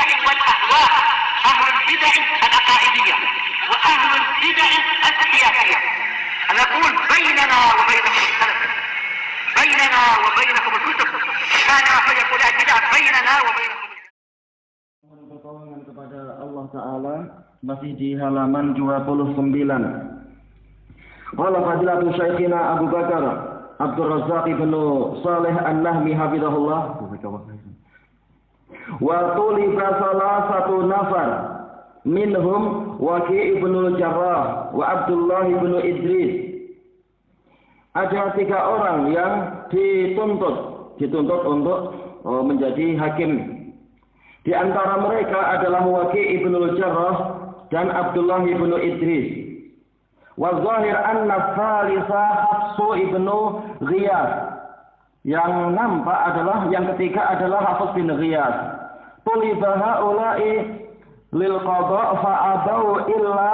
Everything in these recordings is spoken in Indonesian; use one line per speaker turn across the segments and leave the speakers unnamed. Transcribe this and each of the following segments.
البدع والأهواء، أهل البدع العقائدية وأهل البدع السياسية. نقول بيننا وبينكم السلف، بيننا وبينكم الكتب، كان فيقول البدع بيننا وبينكم.
Pertolongan kepada Allah Ta'ala masih di halaman 29. Qala fadilatu Syekhina Abu Bakar Abdul Razzaq bin Saleh An-Nahmi hafizahullah wa tuliba salasatu nafar minhum Waqi' ibn Jarrah wa Abdullah ibn Idris. Ada 3 orang yang dituntut untuk menjadi hakim. Di antara mereka adalah Waqi' ibn Jarrah dan Abdullah ibn Idris. Wa zahir anna Thalisa Hafsu ibn Ghiyas. Yang nampak adalah yang ketiga adalah Hafs bin Ghiyas. Tuliba haula'i lil qada' fa abau illa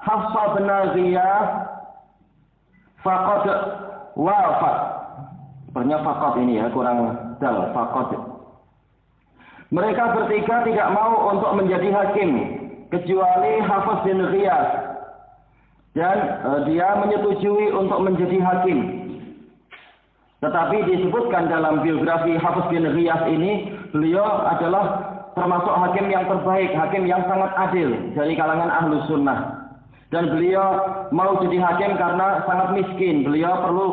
Hafs bin Ghiyas faqad wafat. Sebenarnya faqad ini ya kurang dal, faqad. Mereka bertiga tidak mau untuk menjadi hakim kecuali Hafs bin Ghiyas, dan dia menyetujui untuk menjadi hakim. Tetapi disebutkan dalam biografi Hafs bin Ghiyas ini, beliau adalah termasuk hakim yang terbaik, hakim yang sangat adil dari kalangan Ahlus Sunnah. Dan beliau mau jadi hakim karena sangat miskin, beliau perlu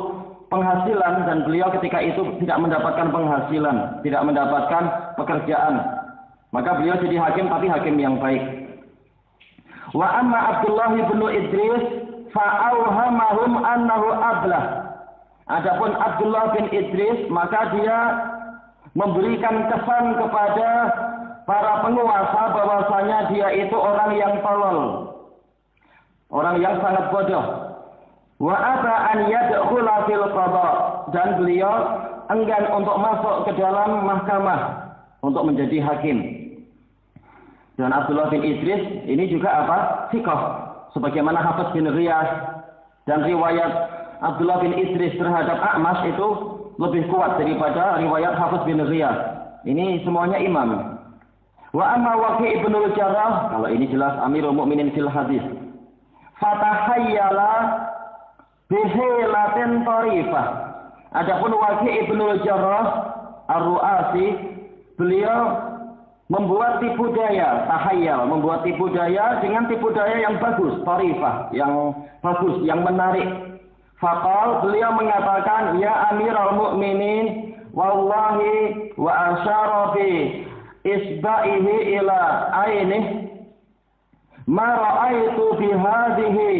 penghasilan, dan beliau ketika itu tidak mendapatkan penghasilan, tidak mendapatkan pekerjaan. Maka beliau jadi hakim, tapi hakim yang baik. Wa amma Abdullah bin Idris fa'awhamahum annahu ablah. Adapun Abdullah bin Idris, maka dia memberikan kesan kepada para penguasa bahwasanya dia itu orang yang tolol, orang yang sangat bodoh. Wa aba an yadkhula fil qada, dan beliau enggan untuk masuk ke dalam mahkamah untuk menjadi hakim. Dan Abdullah bin Idris ini juga apa? Thiqah, sebagaimana Hafs bin Ghiyas. Dan riwayat Abdullah bin Idris terhadap A'mash itu lebih kuat daripada riwayat Hafs bin Ghiyas. Ini semuanya imam. Wa amma Waqi' ibn Jarrah, kalau ini jelas Amirul Mukminin fil hadis. Fatahayyala bihilatin tarifah. Adapun Waqi' ibn Jarrah Ar-Ru'asi, beliau membuat tipu daya, tahayyal, membuat tipu daya dengan tipu daya yang bagus, tarifah, yang bagus, yang menarik. Faqal, beliau mengatakan, ya Amirul Mukminin, wallahi wa asyara bi isba'ihi ila ainih ma ra'aitu bi hadhihi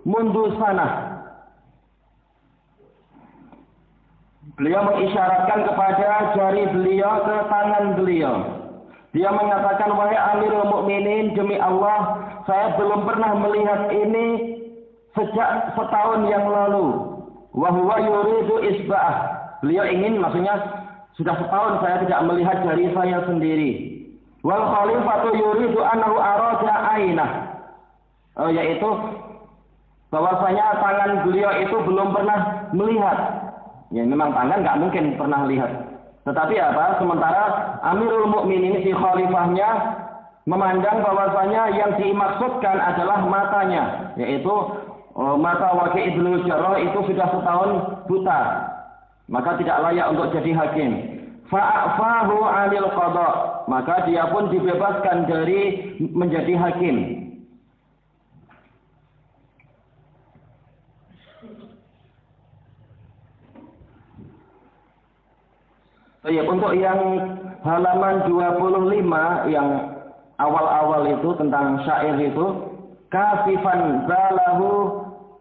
mundu sanah. Beliau mengisyaratkan kepada jari beliau ke tangan beliau. Dia mengatakan, wahai Amirul Mukminin, demi Allah, saya belum pernah melihat ini sejak setahun yang lalu. Wa huwa yuridu isba'ah. Beliau ingin, maksudnya sudah setahun saya tidak melihat jari saya sendiri. Wal khalifatu yuridu annahu arada ainah. Yaitu bahwasanya tangan beliau itu belum pernah melihat. Ya memang tangan nggak mungkin pernah lihat. Tetapi apa? Sementara Amirul Mukminin si khalifahnya memandang bahwasanya yang dimaksudkan adalah matanya, yaitu mata Waqi' ibn Jarrah itu sudah setahun buta, maka tidak layak untuk jadi hakim. Fa'afahu 'anil qada, maka dia pun dibebaskan dari menjadi hakim. Untuk yang halaman 25 yang awal-awal itu tentang syair itu, kasifan balahu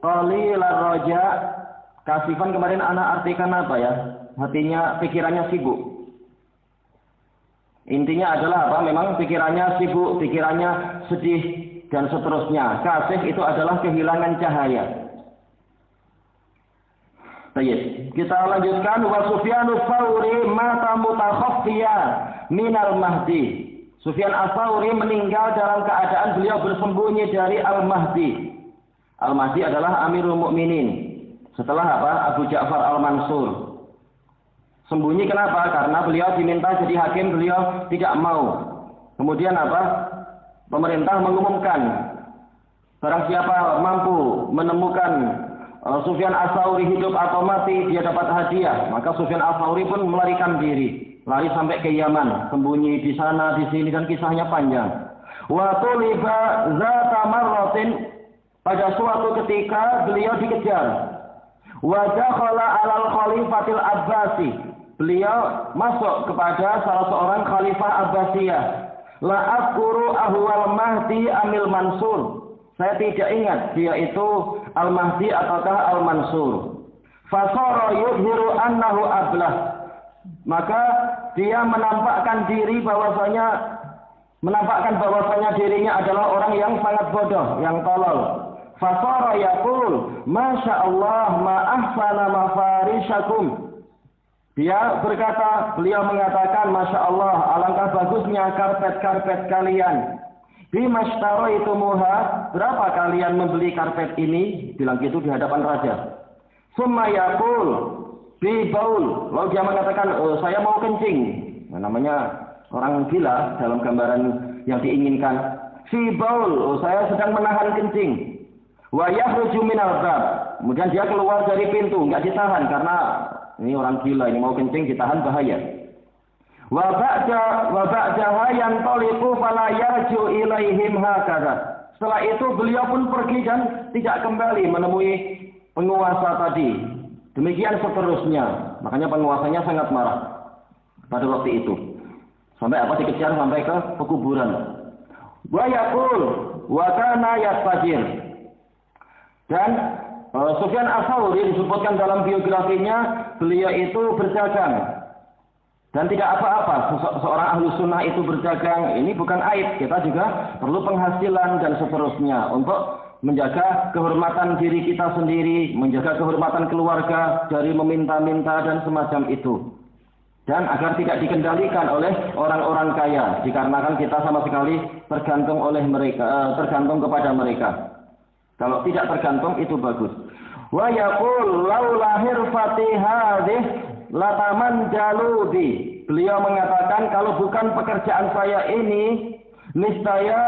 qalilar raja. Kasifan kemarin anak artikan apa ya? Hatinya, pikirannya sibuk. Intinya adalah apa? Memang pikirannya sibuk, pikirannya sedih dan seterusnya. Kasif itu adalah kehilangan cahaya. Baik, kita lanjutkan. Wa Sufyanus Tsauri mata mutakhaffiya minal Mahdi. Sufyan Ats-Tsauri meninggal dalam keadaan beliau bersembunyi dari Al-Mahdi. Al-Mahdi adalah Amirul Mukminin. Setelah apa? Abu Ja'far Al-Mansur. Sembunyi kenapa? Karena beliau diminta jadi hakim, beliau tidak mau. Kemudian apa? Pemerintah mengumumkan barang siapa mampu menemukan Sufyan Ats-Tsauri hidup atau mati, dia dapat hadiah. Maka Sufyan Ats-Tsauri pun melarikan diri, lari sampai ke Yaman, sembunyi di sana, di sini, dan kisahnya panjang. Wa tuliba zata marratin, pada suatu ketika beliau dikejar. Wa dakhala 'alal khalifatil Abbasi, beliau masuk kepada salah seorang khalifah Abbasiyah. La azkuru ahwal Mahdi amil Mansur, saya tidak ingat dia itu Al-Mahdi ataukah Al-Mansur. Fasara yudhiru annahu ablah, maka dia menampakkan bahwasanya dirinya adalah orang yang sangat bodoh, yang tolol. Fasara yaqul, Masya Allah ma ahsana mafarishakum. Beliau mengatakan, Masya Allah, alangkah bagusnya karpet-karpet kalian. Bimashtaraitumuha, berapa kalian membeli karpet ini? Bilang gitu di hadapan raja. Summa yaqul bi baul, lalu dia mengatakan, saya mau kencing. Nah, namanya orang gila dalam gambaran yang diinginkan. Fi baul, saya sedang menahan kencing. Wa yakhruju minal bab, kemudian dia keluar dari pintu, enggak ditahan karena ini orang gila, ini mau kencing ditahan bahaya. Wa ba'daha yantaliqu fala yarju ilaihim hakadha. Setelah itu beliau pun pergi dan tidak kembali menemui penguasa tadi. Demikian seterusnya. Makanya penguasanya sangat marah pada waktu itu. Sampai dikejar sampai ke pekuburan. Wa yaqul wa kana yastajir. Dan Sufyan Ats-Tsauri disebutkan dalam biografinya, beliau itu berdagang. Dan tidak apa-apa, seorang ahlu sunnah itu berdagang, ini bukan aib. Kita juga perlu penghasilan dan seterusnya untuk menjaga kehormatan diri kita sendiri, menjaga kehormatan keluarga dari meminta-minta dan semacam itu. Dan agar tidak dikendalikan oleh orang-orang kaya, dikarenakan kita sama sekali tergantung kepada mereka. Kalau tidak tergantung itu bagus. Wa yaqul laula hirfati hadhihi lataman jaludi. Beliau mengatakan, kalau bukan pekerjaan saya ini, niscaya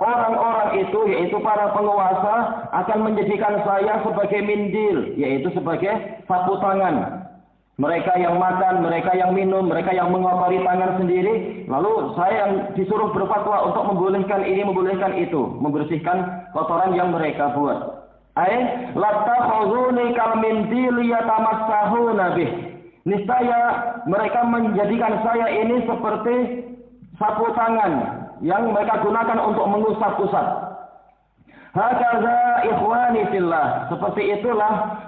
orang-orang itu, yaitu para penguasa, akan menjadikan saya sebagai mindil, yaitu sebagai sapu tangan. Mereka yang makan, mereka yang minum, mereka yang mengotori tangan sendiri, lalu saya yang disuruh berfatwa untuk membolehkan ini, membolehkan itu, membersihkan kotoran yang mereka buat. Lattakhuzuni kal mindil yatamassahuna bih. Niscaya mereka menjadikan saya ini seperti sapu tangan yang mereka gunakan untuk mengusap-usap. Hakaza ikhwani fillah, seperti itulah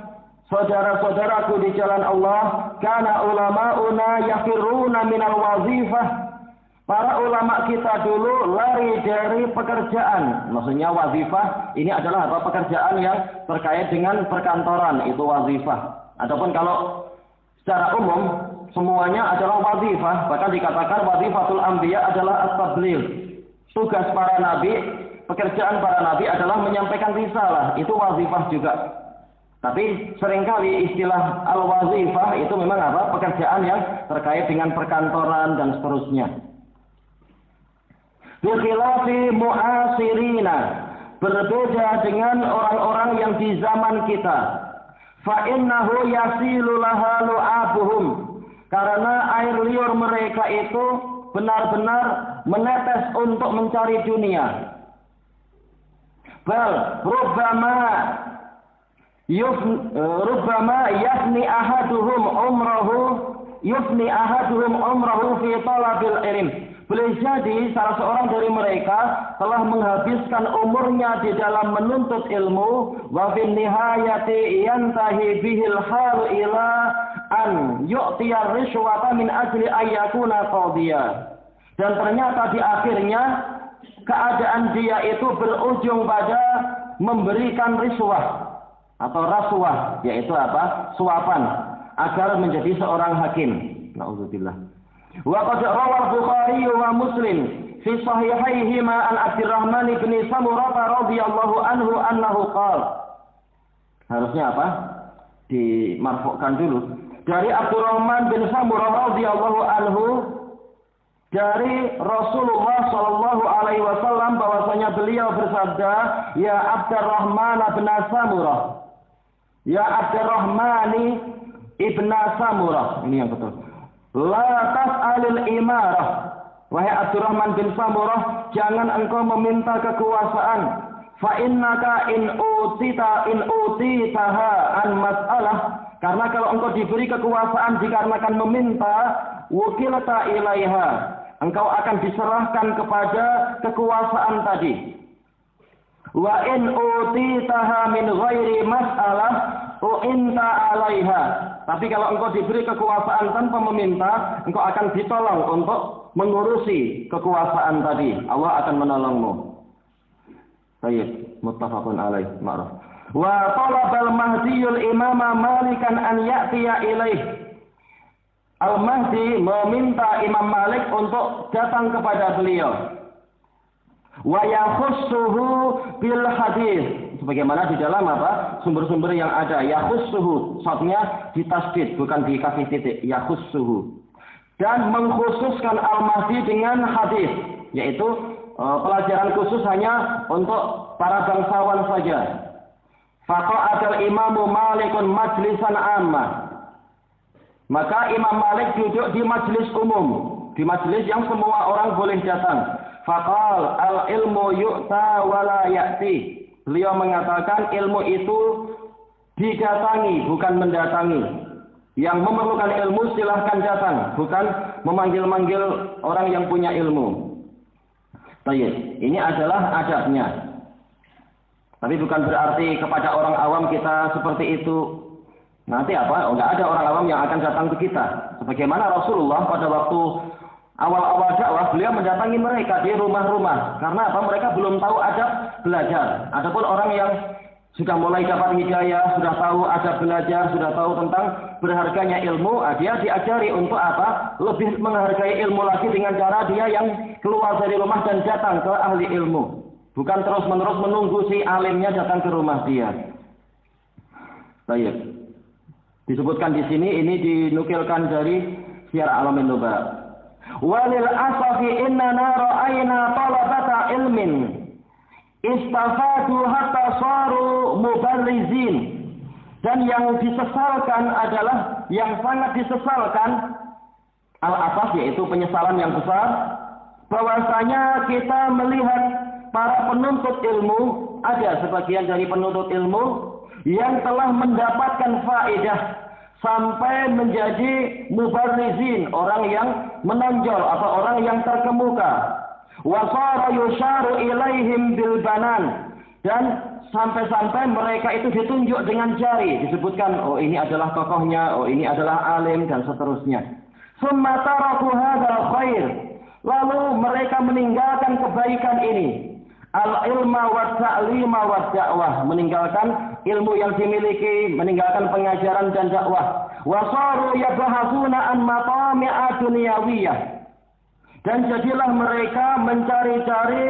saudara-saudaraku di jalan Allah, kana ulama'una yafirruna minal wazifah. Para ulama kita dulu lari dari pekerjaan. Maksudnya wazifah ini adalah pekerjaan yang terkait dengan perkantoran, itu wazifah. Adapun kalau secara umum semuanya adalah wazifah, bahkan dikatakan wazifatul anbiya adalah at-tabligh. Tugas para nabi, pekerjaan para nabi adalah menyampaikan risalah, itu wazifah juga. Tapi seringkali istilah al-wazifah itu memang pekerjaan yang terkait dengan perkantoran dan seterusnya. Bi khilafi mu'asirina, berbeda dengan orang-orang yang di zaman kita. Fa innahu yasilu laha lu'abuhum, karena air liur mereka itu benar-benar menetes untuk mencari dunia. Bal rubbama yafni ahaduhum umrahu fi talabil ilm. Boleh jadi salah seorang dari mereka telah menghabiskan umurnya di dalam menuntut ilmu, wa fin nihayati yantahi bihil hal ila an yu'tiya rishwata min ajli ayyakuna qadhiya. Dan ternyata di akhirnya keadaan dia itu berujung pada memberikan riswah atau rasuah, yaitu suapan agar menjadi seorang hakim. Nauzubillah. Wa qad rawal Bukhari wa Muslim fi sahihaihima an Abdurrahman bin Samurah radhiyallahu anhu annahu qala. Harusnya dimarfu'kan dulu. Dari Abdurrahman bin Samurah radhiyallahu anhu, dari Rasulullah Shallallahu Alaihi Wasallam bahwasanya beliau bersabda, ya Abdurrahman bin Samurah, ya Abdurrahmani ibn Samurah, ini yang betul. La tas'alil imarah, wahai Abdurrahman bin Samurah, jangan engkau meminta kekuasaan. Fa innaka in utitaha an mas'alah, karena kalau engkau diberi kekuasaan dikarenakan meminta, wukilata ilaiha, engkau akan diserahkan kepada kekuasaan tadi. Wa in utitaha min ghairi mas'alah u'inta alaiha, tapi kalau engkau diberi kekuasaan tanpa meminta, engkau akan ditolong untuk mengurusi kekuasaan tadi. Allah akan menolongmu. Baik, muttafaqun alaih, ma'ruf. Wa talabal mahdiyul imama malikan an ya'tiya ilaih. Al-Mahdi meminta Imam Malik untuk datang kepada beliau. Wa yakhussuhu bil hadis. Sebagaimana di dalam apa? Sumber-sumber yang ada. Yakhussuhu, shotnya ditasdid, bukan dikasih titik. Yakhussuhu. Dan mengkhususkan Al-Mahdi dengan hadis, yaitu pelajaran khusus hanya untuk para bangsawan saja. Faqa'adal imamu Malikun majlisan ammah. Maka Imam Malik duduk di majelis umum, di majelis yang semua orang boleh datang. Faqal al-ilmu yu'ta wa la ya'ti. Beliau mengatakan ilmu itu didatangi, bukan mendatangi. Yang memerlukan ilmu silahkan datang, bukan memanggil-manggil orang yang punya ilmu. Baik, ini adalah adabnya. Tapi bukan berarti kepada orang awam kita seperti itu. Nanti apa? Enggak ada orang awam yang akan datang ke kita. Sebagaimana Rasulullah pada waktu awal-awal dakwah, beliau mendatangi mereka di rumah-rumah. Karena apa? Mereka belum tahu adab belajar. Adapun orang yang sudah mulai dapat hidayah, sudah tahu adab belajar, sudah tahu tentang berharganya ilmu, dia diajari untuk apa? Lebih menghargai ilmu lagi dengan cara dia yang keluar dari rumah dan datang ke ahli ilmu. Bukan terus-menerus menunggu si alimnya datang ke rumah dia. Baik. Disebutkan di sini, ini dinukilkan dari Syiar Alamin Nubala. Walil asafi innana ra'ayna talabata ilmin istafadu hatta saru mubarrizin. Dan yang disesalkan adalah, yang sangat disesalkan, al-asaf yaitu penyesalan yang besar, bahwasanya kita melihat para penuntut ilmu, ada sebagian dari penuntut ilmu yang telah mendapatkan faedah sampai menjadi mubarrizin, orang yang menonjol atau orang yang terkemuka. Wasara yusharu ilaihim bil banan, dan sampai-sampai mereka itu ditunjuk dengan jari, disebutkan oh ini adalah tokohnya, oh ini adalah alim, dan seterusnya. Summa taraku hadzal khair, lalu mereka meninggalkan kebaikan ini. Al-ilma wa ta'lima wa da'wah, meninggalkan ilmu yang dimiliki, meninggalkan pengajaran dan dakwah. Wa saru yabahasuna an matami'a dunyawiyah, dan jadilah mereka mencari-cari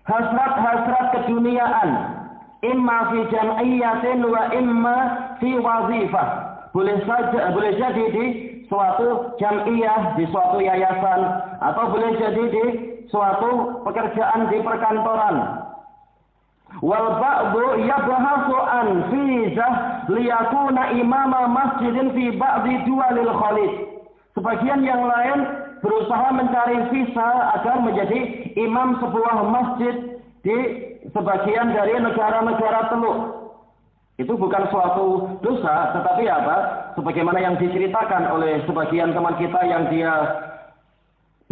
hasrat-hasrat keduniaan, imma fi jam'iyatin wa imma fi wazifah. Boleh jadi di suatu jam'iyah, di suatu yayasan, atau boleh jadi di suatu pekerjaan di perkantoran. Wal ba'du yabhasu an vizah liyakuna imama masjidin fi ba'di duwalil khalid. Sebagian yang lain berusaha mencari visa agar menjadi imam sebuah masjid di sebagian dari negara-negara Teluk. Itu bukan suatu dosa, tetapi apa? Sebagaimana yang diceritakan oleh sebagian teman kita yang dia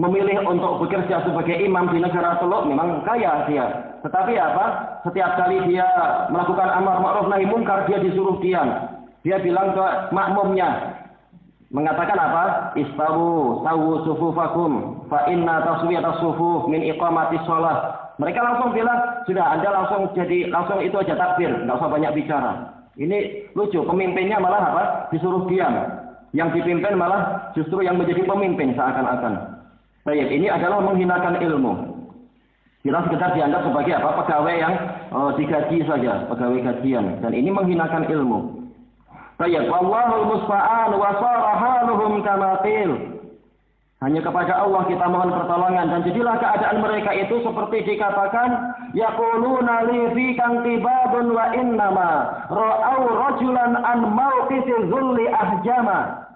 memilih untuk bekerja sebagai imam di negara Teluk, memang kaya dia. Tetapi apa? Setiap kali dia melakukan amar ma'ruf nahi munkar, dia disuruh diam. Dia bilang ke makmumnya, mengatakan apa? Istawu sawu sufufakum fa inna taswiyatas sufuf min iqamatis shalah. Mereka langsung bilang, sudah Anda langsung itu aja takbir, enggak usah banyak bicara. Ini lucu, pemimpinnya malah apa? Disuruh diam. Yang dipimpin malah justru yang menjadi pemimpin seakan-akan. Baik, ini adalah menghinakan ilmu. Kita sekedar dianggap sebagai apa? Pegawai yang digaji saja, pegawai gajian, dan ini menghinakan ilmu. Baik, wallahul musta'an wa sara haluhum kama qil. Hanya kepada Allah kita mohon pertolongan. Dan jadilah keadaan mereka itu seperti dikatakan, yaquluna li fi kantibabun wa innama ra'au rajulan an mauqiti zulli ahjama.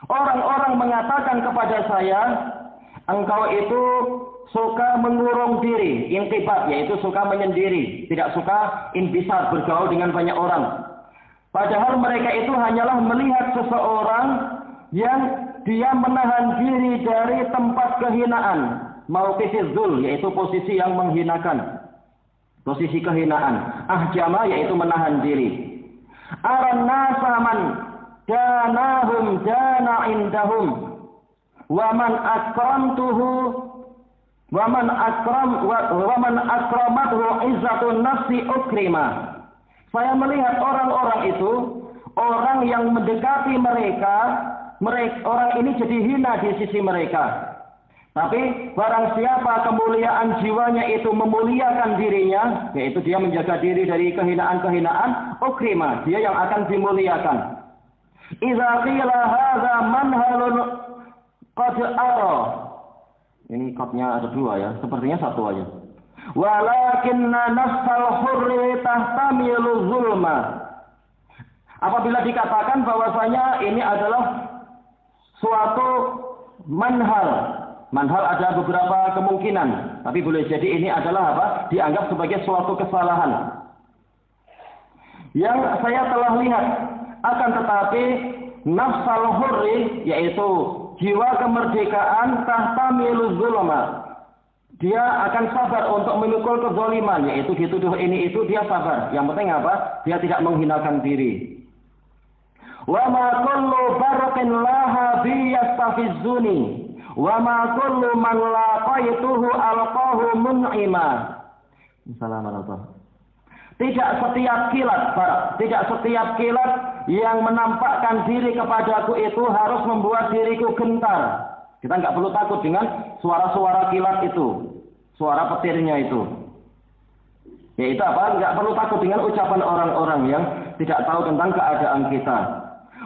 Orang-orang mengatakan kepada saya, engkau itu suka mengurung diri, intibab, yaitu suka menyendiri, tidak suka inbisar, bergaul dengan banyak orang. Padahal mereka itu hanyalah melihat seseorang yang dia menahan diri dari tempat kehinaan. Mauqifil zul, yaitu posisi yang menghinakan. Posisi kehinaan. Ahjama, yaitu menahan diri. Aran nasaman danahum dana indahum. Waman akramtuhu waman akramathu izzatun nafsi ukrima. Saya melihat orang-orang itu, orang yang mendekati mereka, orang ini jadi hina di sisi mereka. Tapi barang siapa kemuliaan jiwanya itu memuliakan dirinya, yaitu dia menjaga diri dari kehinaan-kehinaan, ukrima, dia yang akan dimuliakan. Idza qila hadza manhalun qad ara. Ini qadnya ada dua ya, sepertinya satu aja. Walakinna nafsal hurri tahtamilu zulma. Apabila dikatakan bahwasanya ini adalah suatu manhal. Manhal ada beberapa kemungkinan, tapi boleh jadi ini adalah apa? Dianggap sebagai suatu kesalahan. Yang saya telah lihat, akan tetapi nafsal hurri, yaitu jiwa kemerdekaan, tahtamilu zulma. Dia akan sabar untuk memikul kezaliman, yaitu dituduh ini itu dia sabar. Yang penting apa? Dia tidak menghinakan diri. Wa ma kullu barakin laha bi yastafizzuni wa ma kullu man laqaituhu alqahu mun'ima. Assalamualaikum. Tidak setiap kilat barak, tidak setiap kilat yang menampakkan diri kepadaku itu harus membuat diriku gentar. Kita nggak perlu takut dengan suara-suara kilat itu, suara petirnya itu. Yaitu apa? Nggak perlu takut dengan ucapan orang-orang yang tidak tahu tentang keadaan kita.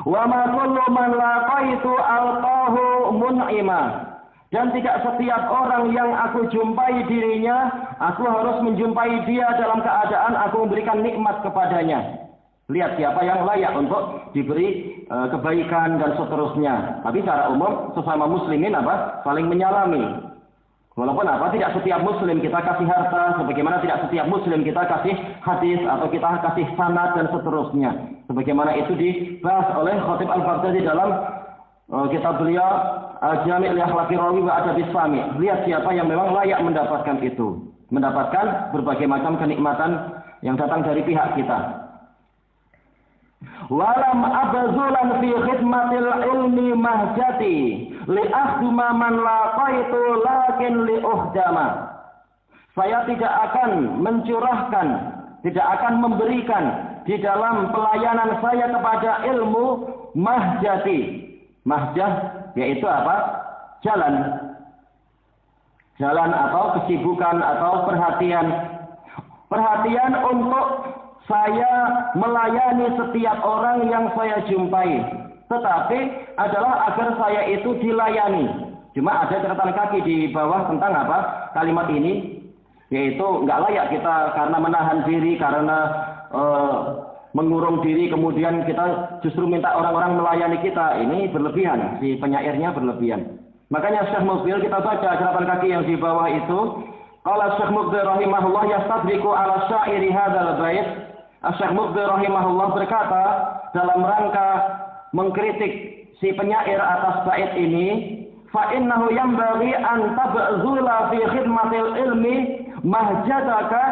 Wa ma kullu man laqaitu alqahu mun'ima. Dan tidak setiap orang yang aku jumpai dirinya, aku harus menjumpai dia dalam keadaan aku memberikan nikmat kepadanya. Lihat siapa yang layak untuk diberi kebaikan dan seterusnya. Tapi secara umum sesama muslimin apa? Saling menyalami. Walaupun apa? Tidak setiap muslim kita kasih harta, sebagaimana tidak setiap muslim kita kasih hadis atau kita kasih sanad dan seterusnya. Sebagaimana itu dibahas oleh Khatib Al-Baghdadi dalam kitab beliau Al-Jami' li Akhlaqir Rawi wa Adabis Sami'. Lihat siapa yang memang layak mendapatkan itu, mendapatkan berbagai macam kenikmatan yang datang dari pihak kita. Walam abzulan fi khidmatil ilmi mahjati li akhduma man laqaitu lakin li uhdama. Saya tidak akan mencurahkan, tidak akan memberikan di dalam pelayanan saya kepada ilmu mahjati. Mahjah yaitu apa? Jalan. Jalan atau kesibukan atau perhatian. Perhatian untuk saya melayani setiap orang yang saya jumpai. Tetapi adalah agar saya itu dilayani. Cuma ada catatan kaki di bawah tentang apa? Kalimat ini. Yaitu nggak layak kita karena menahan diri, karena mengurung diri, kemudian kita justru minta orang-orang melayani kita. Ini berlebihan. Si penyairnya berlebihan. Makanya Syekh Mukbil, kita baca catatan kaki yang di bawah itu. Qala Syekh Mukbil rahimahullah yastadriku ala syairi hadzal bait. Syekh Mukbil rahimahullah berkata dalam rangka mengkritik si penyair atas bait ini, fa innahu yanbaghi an tabzula fi khidmatil ilmi mahjataka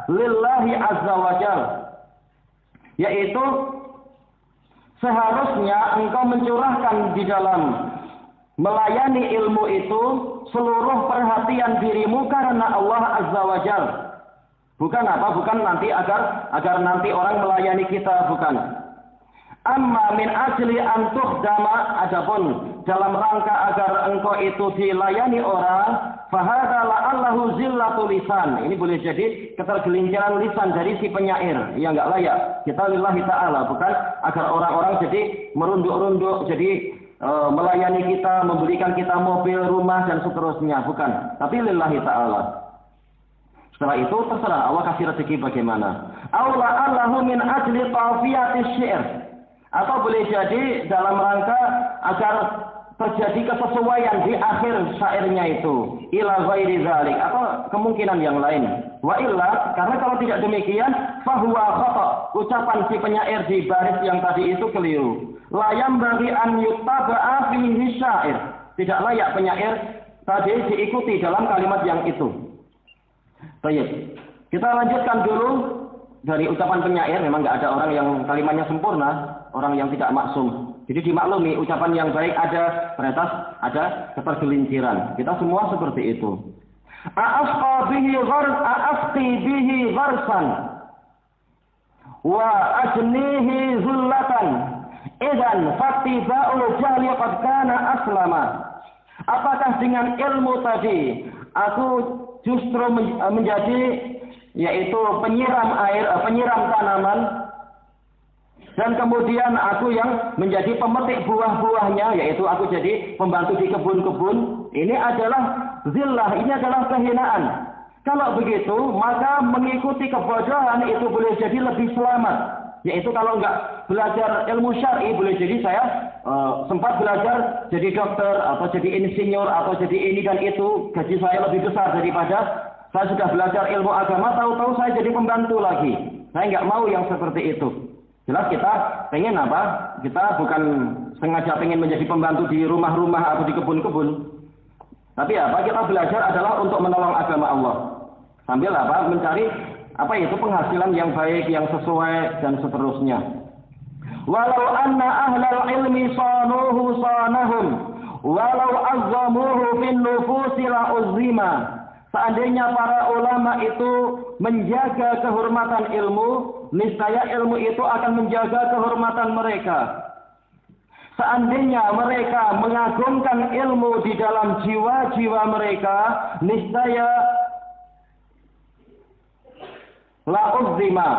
lillahi azza wajal. Yaitu seharusnya engkau mencurahkan di dalam melayani ilmu itu seluruh perhatian dirimu karena Allah azza wajal. Bukan apa? Bukan nanti agar nanti orang melayani kita, bukan. Amma min ajli an tukhdama, adapun dalam rangka agar engkau itu dilayani orang, fahadza la'allahu zillatul lisan. Ini boleh jadi ketergelinciran lisan dari si penyair yang enggak layak. Kita lillahi ta'ala, bukan agar orang-orang jadi merunduk-runduk, jadi melayani kita, memberikan kita mobil, rumah dan seterusnya, bukan. Tapi lillahi ta'ala. Setelah itu terserah Allah kasih rezeki bagaimana. Aula Allahu min ajli tafiyatis syair. Atau boleh jadi dalam rangka agar terjadi kesesuaian di akhir syairnya itu. Ila ghairi dzalik, atau kemungkinan yang lain. Wa illa, karena kalau tidak demikian fahuwa khata. Ucapan si penyair di baris yang tadi itu keliru. La yambaghi an yuttaba'a fihi syair. Tidak layak penyair tadi diikuti dalam kalimat yang itu. Baik, kita lanjutkan dulu dari ucapan penyair. Memang nggak ada orang yang kalimatnya sempurna, orang yang tidak maksum. Jadi dimaklumi ucapan yang baik ada, ternyata ada ketergelinciran. Kita semua seperti itu. A'asqi bihi gharsan wa ajnihi zullatan idan fattiba'ul jahli qad kana aslama. Apakah dengan ilmu tadi aku justru menjadi yaitu penyiram air, penyiram tanaman, dan kemudian aku yang menjadi pemetik buah-buahnya, yaitu aku jadi pembantu di kebun-kebun. Ini adalah zillah, ini adalah kehinaan. Kalau begitu, maka mengikuti kebodohan itu boleh jadi lebih selamat. Yaitu kalau enggak belajar ilmu syar'i, boleh jadi saya sempat belajar jadi dokter atau jadi insinyur atau jadi ini dan itu, gaji saya lebih besar daripada saya sudah belajar ilmu agama, tahu-tahu saya jadi pembantu lagi. Saya enggak mau yang seperti itu. Jelas kita pengen apa? Kita bukan sengaja pengen menjadi pembantu di rumah-rumah atau di kebun-kebun. Tapi apa? Kita belajar adalah untuk menolong agama Allah. Sambil apa? Mencari apa itu penghasilan yang baik, yang sesuai dan seterusnya. Walau anna ahlal ilmi sanuhu sanahum, walau azzamuhu fin nufusi la uzzima. Seandainya para ulama itu menjaga kehormatan ilmu, niscaya ilmu itu akan menjaga kehormatan mereka. Seandainya mereka mengagungkan ilmu di dalam jiwa-jiwa mereka, niscaya la uzzima.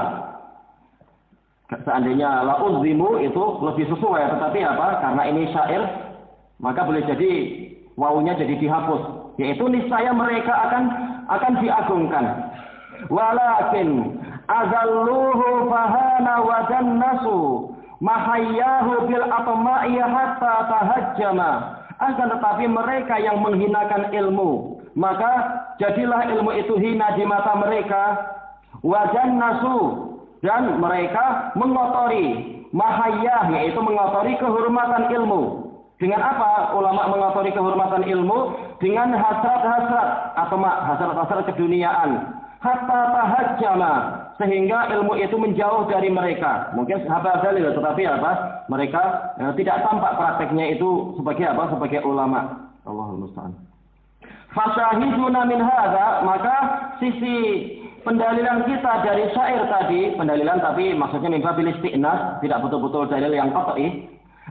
Seandainya la uzzimu itu lebih sesuai, tetapi apa? Karena ini syair, maka boleh jadi wawunya jadi dihapus. Yaitu niscaya mereka akan diagungkan. Walakin azalluhu fahana wa jannasu mahayyahu bil atma'i hatta tahajjama. Akan tetapi mereka yang menghinakan ilmu, maka jadilah ilmu itu hina di mata mereka. Wajan nasu, dan mereka mengotori mahayyah, yaitu mengotori kehormatan ilmu. Dengan apa ulama mengotori kehormatan ilmu? Dengan hasrat-hasrat atau hasrat-hasrat keduniaan. Hatta tahajjama, sehingga ilmu itu menjauh dari mereka. Mungkin sahabat dalil, tetapi apa? Mereka tidak tampak prakteknya itu sebagai apa? Sebagai ulama. Allahul musta'an. Fasyahiduna min hadza, maka sisi pendalilan kita dari syair tadi, pendalilan tapi maksudnya min babil isti'nas, tidak betul-betul dalil yang qat'i.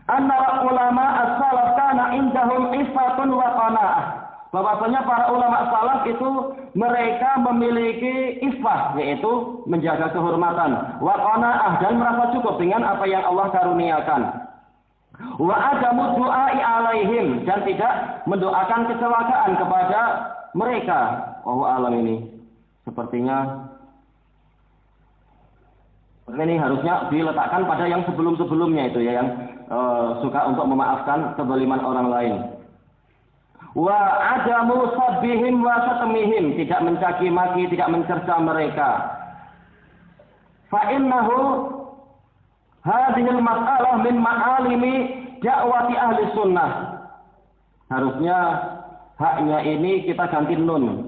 Anna ulama as-salaf kana indahum ifatun wa qanaah. Bahwasanya para ulama salaf itu mereka memiliki ifah, yaitu menjaga kehormatan, wa qanaah, dan merasa cukup dengan apa yang Allah karuniakan. Wa adamu du'ai alaihim, dan tidak mendoakan kecelakaan kepada mereka. Wallahu alam ini. Sepertinya ini harusnya diletakkan pada yang sebelum-sebelumnya itu ya, yang suka untuk memaafkan kezaliman orang lain. Wa adamu sabbihim wa satmihim, tidak mencaci maki, tidak mencerca mereka. Fa innahu hadhil mas'alah min ma'alimi da'wati ahli sunnah. Harusnya haknya ini kita ganti nun.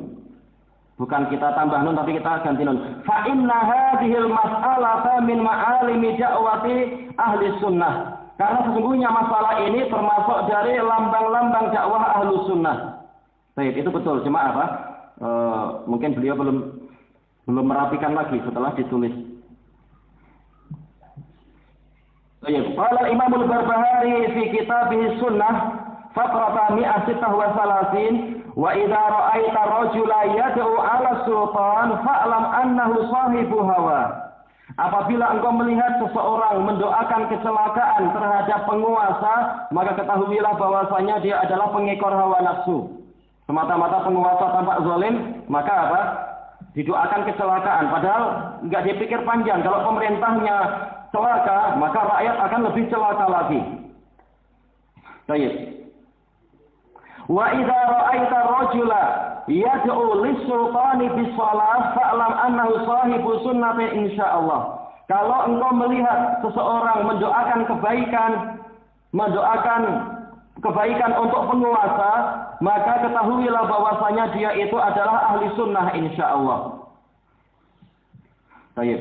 Bukan kita tambah nun, tapi kita ganti nun. Fa inna hadhil mas'alata min ma'alimi da'wati ahli sunnah. Karena sesungguhnya masalah ini termasuk dari lambang-lambang dakwah ahlu sunnah. Baik, itu betul. Cuma apa? Mungkin beliau belum merapikan lagi setelah ditulis. Baik, qala Imamul Barbahari fi kitabih sunnah faqrata 136 wa idza ra'aita rajula yad'u 'ala sultan fa'lam annahu sahibu hawa. Apabila engkau melihat seseorang mendoakan kecelakaan terhadap penguasa, maka ketahuilah bahwasanya dia adalah pengekor hawa nafsu. Semata-mata penguasa tampak zalim, maka apa? Didoakan kecelakaan. Padahal nggak dipikir panjang. Kalau pemerintahnya celaka, maka rakyat akan lebih celaka lagi. Baik. Wa idza ra'aita rajula yad'u lis-sultani bis-shalah fa'lam annahu sahibu sunnatin insyaallah. Kalau engkau melihat seseorang mendoakan kebaikan untuk penguasa, maka ketahuilah bahwasanya dia itu adalah ahli sunnah insyaallah. Baik.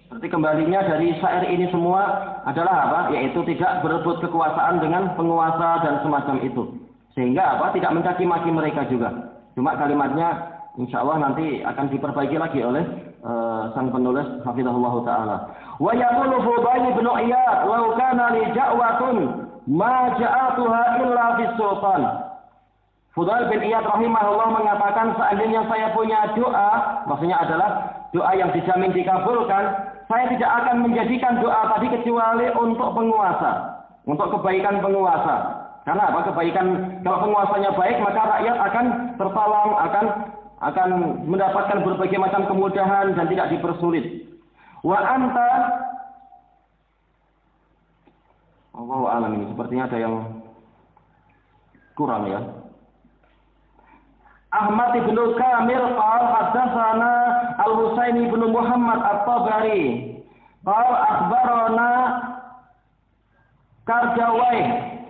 Berarti kembalinya dari syair ini semua adalah apa? Yaitu tidak berebut kekuasaan dengan penguasa dan semacam itu. Sehingga apa? Tidak mencaci maki mereka juga. Cuma kalimatnya insya Allah nanti akan diperbaiki lagi oleh sang penulis hafizahullah taala. Wa yaqulu Fudail bin Iyad, "Law kana li ja'watun ma ja'atuha illa bis sultan." Fudail bin Iyad rahimahullah mengatakan, seandainya saya punya doa, maksudnya adalah doa yang dijamin dikabulkan, saya tidak akan menjadikan doa tadi kecuali untuk penguasa, untuk kebaikan penguasa. Karena apa? Kebaikan, kalau penguasanya baik, maka rakyat akan tertolong, akan mendapatkan berbagai macam kemudahan dan tidak dipersulit. Wa anta, Allahu a'lam, ini sepertinya ada yang kurang ya. Ahmad bin Kamil qala haddatsana Al-Husaini bin Muhammad At-Tabari qala akhbarana Karjawai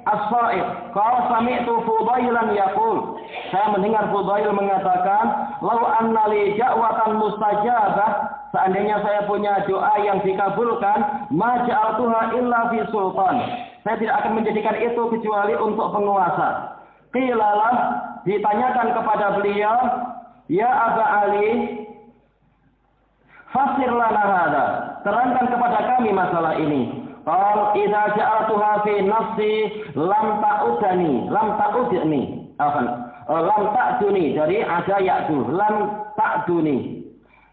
As-Sa'id qala sami'tu Fudailan yaqul, saya mendengar Fudail mengatakan, lau anna li ja'watan mustajabah, seandainya saya punya doa yang dikabulkan, ma ja'altuha illa fi sultan, saya tidak akan menjadikan itu kecuali untuk penguasa. Qilalah, ditanyakan kepada beliau, ya Aba Ali, fasir lana hada, terangkan kepada kami masalah ini. Qal idza ja'altuha fi nafsi lam ta'udni dari ada ya'du, lam ta'duni.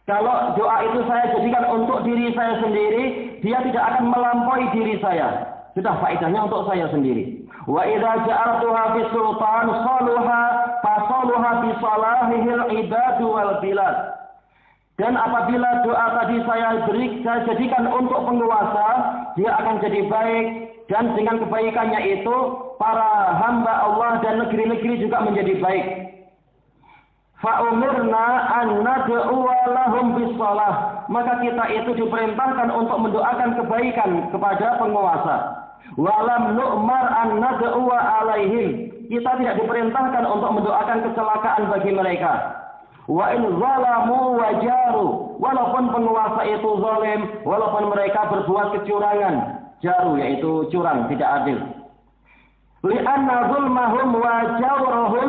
Kalau doa itu saya jadikan untuk diri saya sendiri, dia tidak akan melampaui diri saya. Sudah faedahnya untuk saya sendiri. Wa idza ja'altuha fi sultan saluha fasaluha bi salahihil ibadu wal bilad. Dan apabila doa tadi saya jadikan untuk penguasa, dia akan jadi baik, dan dengan kebaikannya itu para hamba Allah dan negeri-negeri juga menjadi baik. Fa umirna an nad'u lahum bis salah, maka kita itu diperintahkan untuk mendoakan kebaikan kepada penguasa. Walam nu'mar an nad'u alaihim, kita tidak diperintahkan untuk mendoakan kecelakaan bagi mereka. Wa in zalamu wajaru, walaupun penguasa itu zalim, walaupun mereka berbuat kecurangan, jaru yaitu curang, tidak adil. Li'anna zulmahum wa jawrahum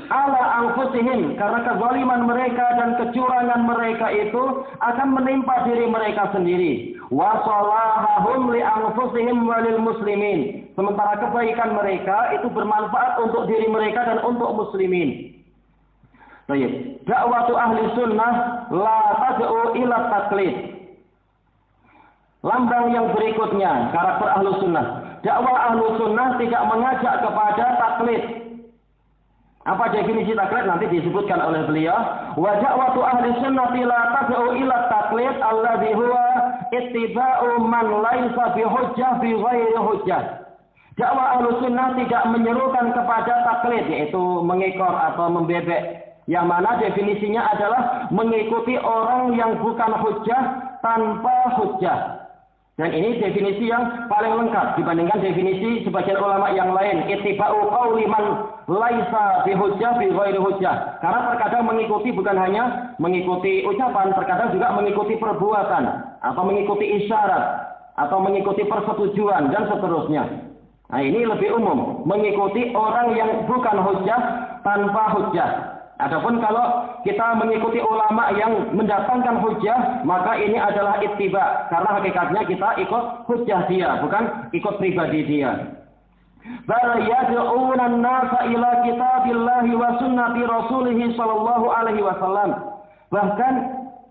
ala anfusihim, karena kezaliman mereka dan kecurangan mereka itu akan menimpa diri mereka sendiri. Wa salahahum li anfusihim walil muslimin, sementara kebaikan mereka itu bermanfaat untuk diri mereka dan untuk muslimin. Baik, dakwatu ahli sunnah la tad'u ila taklid. Lambang yang berikutnya, karakter ahli sunnah. Dakwah ahli sunnah tidak mengajak kepada taklid. Apa definisi taklid? Nanti disebutkan oleh beliau. Wa dakwatu ahli sunnah la tad'u ila taklid alladhi huwa ittiba'u man laisa bi hujjah bi ghairi hujjah. Dakwah ahli sunnah tidak menyerukan kepada taklid, yaitu mengekor atau membebek. Yang mana definisinya adalah mengikuti orang yang bukan hujjah tanpa hujjah. Dan ini definisi yang paling lengkap dibandingkan definisi sebagian ulama yang lain. Ittiba'u qauli man laisa bi hujjah bi ghairi hujjah. Karena terkadang mengikuti bukan hanya mengikuti ucapan, terkadang juga mengikuti perbuatan atau mengikuti isyarat atau mengikuti persetujuan dan seterusnya. Nah, ini lebih umum, mengikuti orang yang bukan hujjah tanpa hujjah. Adapun kalau kita mengikuti ulama yang mendatangkan hujjah, maka ini adalah ittiba, karena hakikatnya kita ikut hujjah dia, bukan ikut pribadi dia. Bal yad'una an-nasa ila kitabillahi wa sunnati rasulih sallallahu alaihi wasallam. Bahkan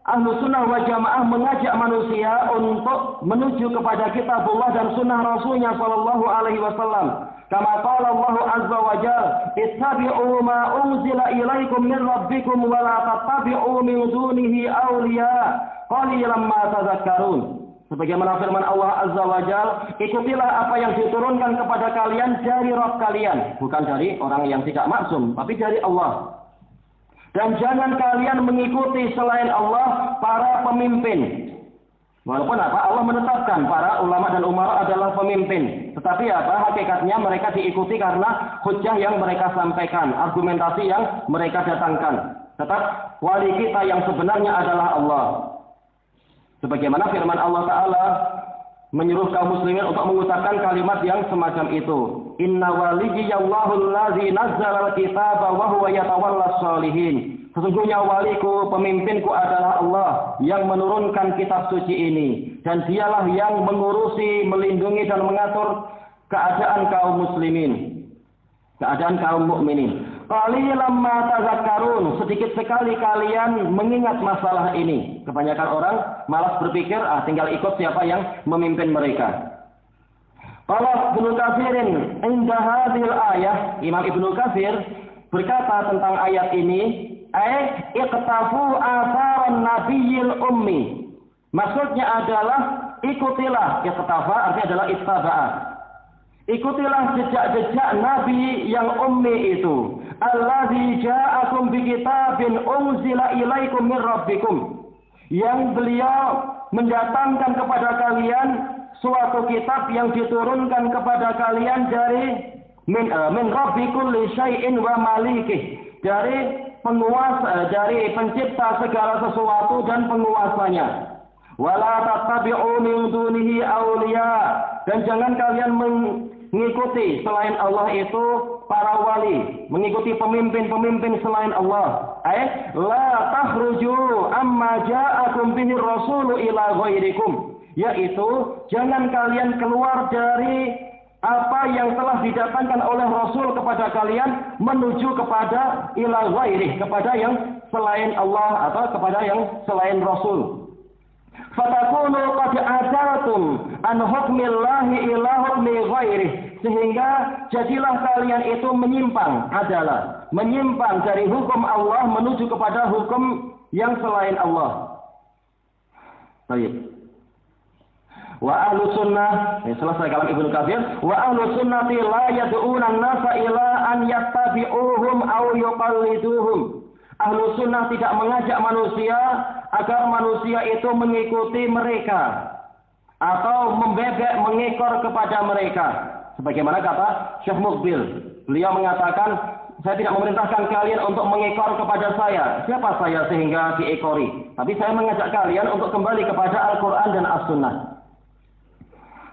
Ahlu sunnah wal jamaah mengajak manusia untuk menuju kepada kitabullah dan sunnah Rasulnya sallallahu alaihi wasallam. Kama qala Allah azza wa jalla, "Ittabi'u ma unzila ilaikum min rabbikum wa la tattabi'u min dunihi awliya, qalilan ma tadhakkarun." Sebagaimana firman Allah azza wa jalla, ikutilah apa yang diturunkan kepada kalian dari Rabb kalian, bukan dari orang yang tidak maksum, tapi dari Allah. Dan jangan kalian mengikuti selain Allah para pemimpin. Walaupun Allah menetapkan para ulama dan umara adalah pemimpin. Tetapi hakikatnya mereka diikuti karena hujjah yang mereka sampaikan, argumentasi yang mereka datangkan. Tetap wali kita yang sebenarnya adalah Allah. Sebagaimana firman Allah Ta'ala menyuruh kaum muslimin untuk mengucapkan kalimat yang semacam itu. Inna waliyallahu allazi nazzala al-kitaba wa huwa yatawallas sholihin. Sesungguhnya waliku, pemimpinku adalah Allah yang menurunkan kitab suci ini. Dan dialah yang mengurusi, melindungi dan mengatur keadaan kaum muslimin. Keadaan kaum mukminin. Qalilan ma tazakkarun, sedikit sekali kalian mengingat masalah ini. Kebanyakan orang malas berpikir, tinggal ikut siapa yang memimpin mereka. Qala Ibnu Katsirin inda hadhil ayah, Imam Ibnu Katsir berkata tentang ayat ini, iqtafu atharan nabiyil ummi. Maksudnya adalah ikutilah, iqtafa artinya adalah ittaba'a. Ikutilah jejak-jejak Nabi yang ummi itu. Allazi ja'akum bikitabin unzila ilaikum min rabbikum. Yang beliau mendatangkan kepada kalian suatu kitab yang diturunkan kepada kalian dari min rabbikum li syai'in wa malikih. Dari penguasa, dari pencipta segala sesuatu dan penguasanya. Wala tattabi'u min dunihi awliya, dan jangan kalian mengikuti selain Allah itu para wali, mengikuti pemimpin-pemimpin selain Allah. La takhruju amma ja'akum bihi rasulu ila ghairikum, yaitu jangan kalian keluar dari apa yang telah didatangkan oleh Rasul kepada kalian menuju kepada ila ghairih, kepada yang selain Allah atau kepada yang selain Rasul. Fatakunu qad adaltum an hukmillahi ila hukmi ghairih, sehingga jadilah kalian itu menyimpang dari hukum Allah menuju kepada hukum yang selain Allah. Baik. Wa ahlu sunnah, selesai kalam Ibnu Katsir, wa ahlu sunnati la yad'una an-nasa ila an yattabi'uhum aw yuqalliduhum. Ahlu sunnah tidak mengajak manusia agar manusia itu mengikuti mereka atau membebek mengekor kepada mereka. Sebagaimana kata Syekh Muqbil, beliau mengatakan, saya tidak memerintahkan kalian untuk mengekor kepada saya. Siapa saya sehingga diekori? Tapi saya mengajak kalian untuk kembali kepada Al-Quran dan As-Sunnah.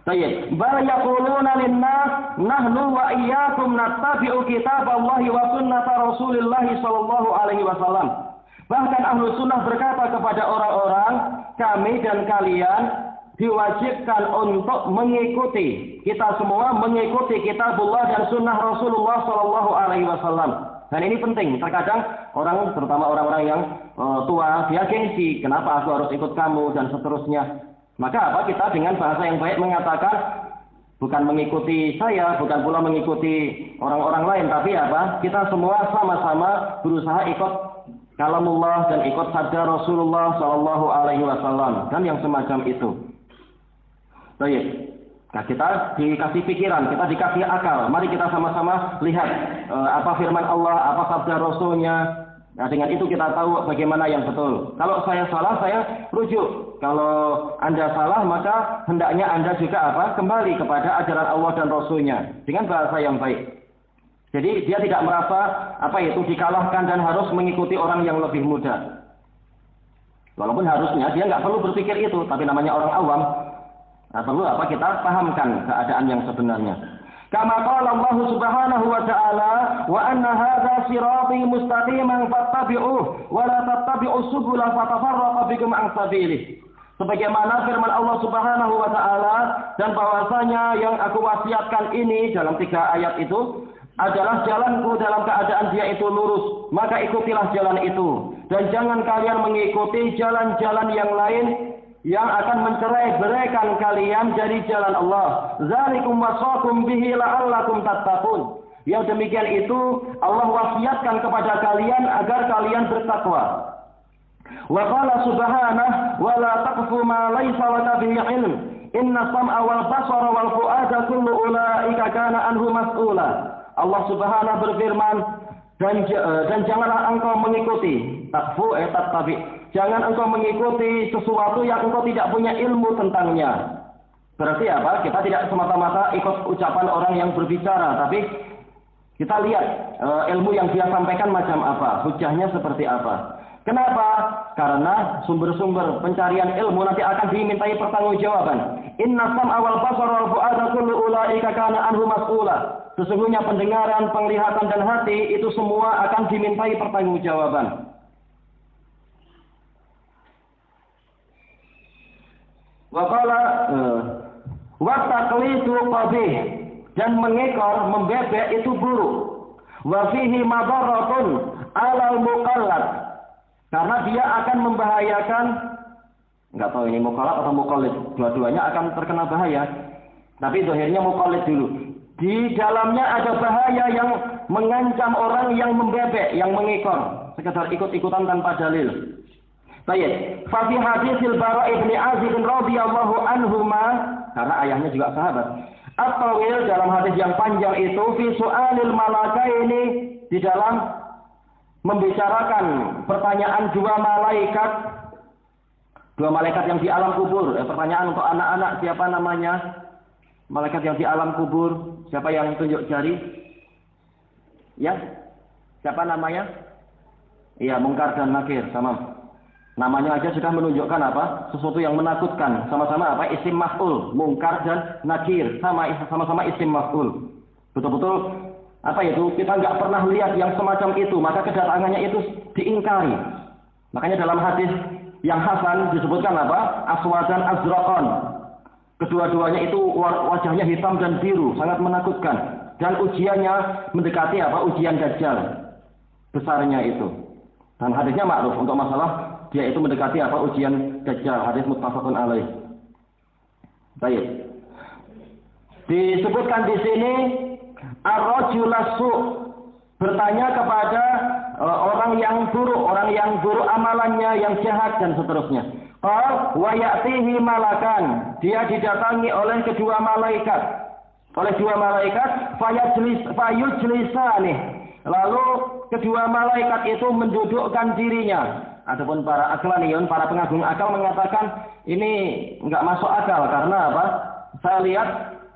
Baik, bal yaquluna lin-nas nahnu wa iyyakum nattabi'u kitaballahi wa sunnata Rasulillah sallallahu alaihi wasallam. Bahkan ahlu sunnah berkata kepada orang-orang, kami dan kalian diwajibkan untuk mengikuti, kita semua mengikuti kitabullah dan sunnah Rasulullah sallallahu alaihi wasallam. Dan ini penting, terkadang orang, terutama orang-orang yang tua, dia gengsi, kenapa aku harus ikut kamu dan seterusnya. Maka kita dengan bahasa yang baik mengatakan bukan mengikuti saya, bukan pula mengikuti orang-orang lain, tapi kita semua sama-sama berusaha ikut kalamullah dan ikut sabda Rasulullah sallallahu alaihi wasallam dan yang semacam itu. Baik. Nah, kita dikasih pikiran, kita dikasih akal. Mari kita sama-sama lihat apa firman Allah, apa sabda Rasulnya. Nah, dengan itu kita tahu bagaimana yang betul. Kalau saya salah, saya rujuk. Kalau Anda salah, maka hendaknya Anda juga kembali kepada ajaran Allah dan Rasulnya dengan bahasa yang baik. Jadi dia tidak merasa dikalahkan dan harus mengikuti orang yang lebih muda. Walaupun harusnya dia nggak perlu berpikir itu, tapi namanya orang awam. Nah, perlu kita pahamkan keadaan yang sebenarnya. Kama qala Allah Subhanahu wa ta'ala, wa anna hadza sirati mustaqiman fattabi'uhu wa la tattabi'us subula fatafarraqa bikum an sabilihi. Sebagaimana firman Allah Subhanahu wa ta'ala, dan bahwasanya yang aku wasiatkan ini dalam 3 ayat itu, adalah jalanku dalam keadaan dia itu lurus, maka ikutilah jalan itu. Dan jangan kalian mengikuti jalan-jalan yang lain yang akan mencerai-beraikan kalian dari jalan Allah. Zalikum wasaqum bihi la'allakum tattaqun. Yang demikian itu Allah wasiatkan kepada kalian agar kalian bertakwa. Wa qala subhanahu wa la taqfu ma laysa laka bihi ilm. Inna sam'a wal basara wal fu'ada kullu ulaika kana anhu mas'ula. Allah Subhanahu berfirman, dan janganlah engkau mengikuti tattabi. Jangan engkau mengikuti sesuatu yang engkau tidak punya ilmu tentangnya. Berarti apa? Kita tidak semata-mata ikut ucapan orang yang berbicara, tapi kita lihat ilmu yang dia sampaikan macam apa, hujahnya seperti apa. Kenapa? Karena sumber-sumber pencarian ilmu nanti akan dimintai pertanggungjawaban. Inna sam'a wal basara wal fu'ada kullu ulaika kana anhu mas'ula. Sesungguhnya pendengaran, penglihatan dan hati itu semua akan dimintai pertanggungjawaban. Wa qala wa taqlidu qabih, dan mengekor, membebek itu buruk. Wa fihi madaratun 'alal muqallad, karena dia akan membahayakan, enggak tahu ini muqallad atau muqallid, dua-duanya akan terkena bahaya. Tapi zahirnya muqallid dulu. Di dalamnya ada bahaya yang mengancam orang yang membebek, yang mengekor, sekedar ikut-ikutan tanpa dalil. Baik, fa fi hadisil Bara' ibn Azib radhiyallahu anhuma, karena ayahnya juga sahabat. At-tawil, dalam hadis yang panjang itu, fi su'alil malakaini, di dalam membicarakan pertanyaan dua malaikat yang di alam kubur. Pertanyaan untuk anak-anak, siapa namanya? Malaikat yang di alam kubur, siapa yang tunjuk jari? Ya, siapa namanya? Iya, Munkar dan Nakir, sama. Namanya aja sudah menunjukkan apa? Sesuatu yang menakutkan. Sama-sama apa? Isim maf'ul. Munkar dan Nakir, sama-sama isim maf'ul. Betul-betul apa itu? Kita nggak pernah lihat yang semacam itu, maka kedatangannya itu diingkari. Makanya dalam hadis yang hasan disebutkan apa? Aswadan azraqan. Kedua-duanya itu wajahnya hitam dan biru, sangat menakutkan. Dan ujiannya mendekati apa? Ujian Dajjal. Besarnya itu. Dan hadisnya makruf untuk masalah dia itu mendekati apa? Ujian Dajjal. Hadis muttafaqun alaih. Baik. Disebutkan di sini ar-rajulasu, bertanya kepada orang yang buruk amalannya, yang jahat dan seterusnya. Wa ya'tihi malakan, dia didatangi oleh dua malaikat, fayujlisani, lalu kedua malaikat itu mendudukkan dirinya. Adapun para aqlaniyun, para pengagung akal mengatakan ini enggak masuk akal, karena apa? Saya lihat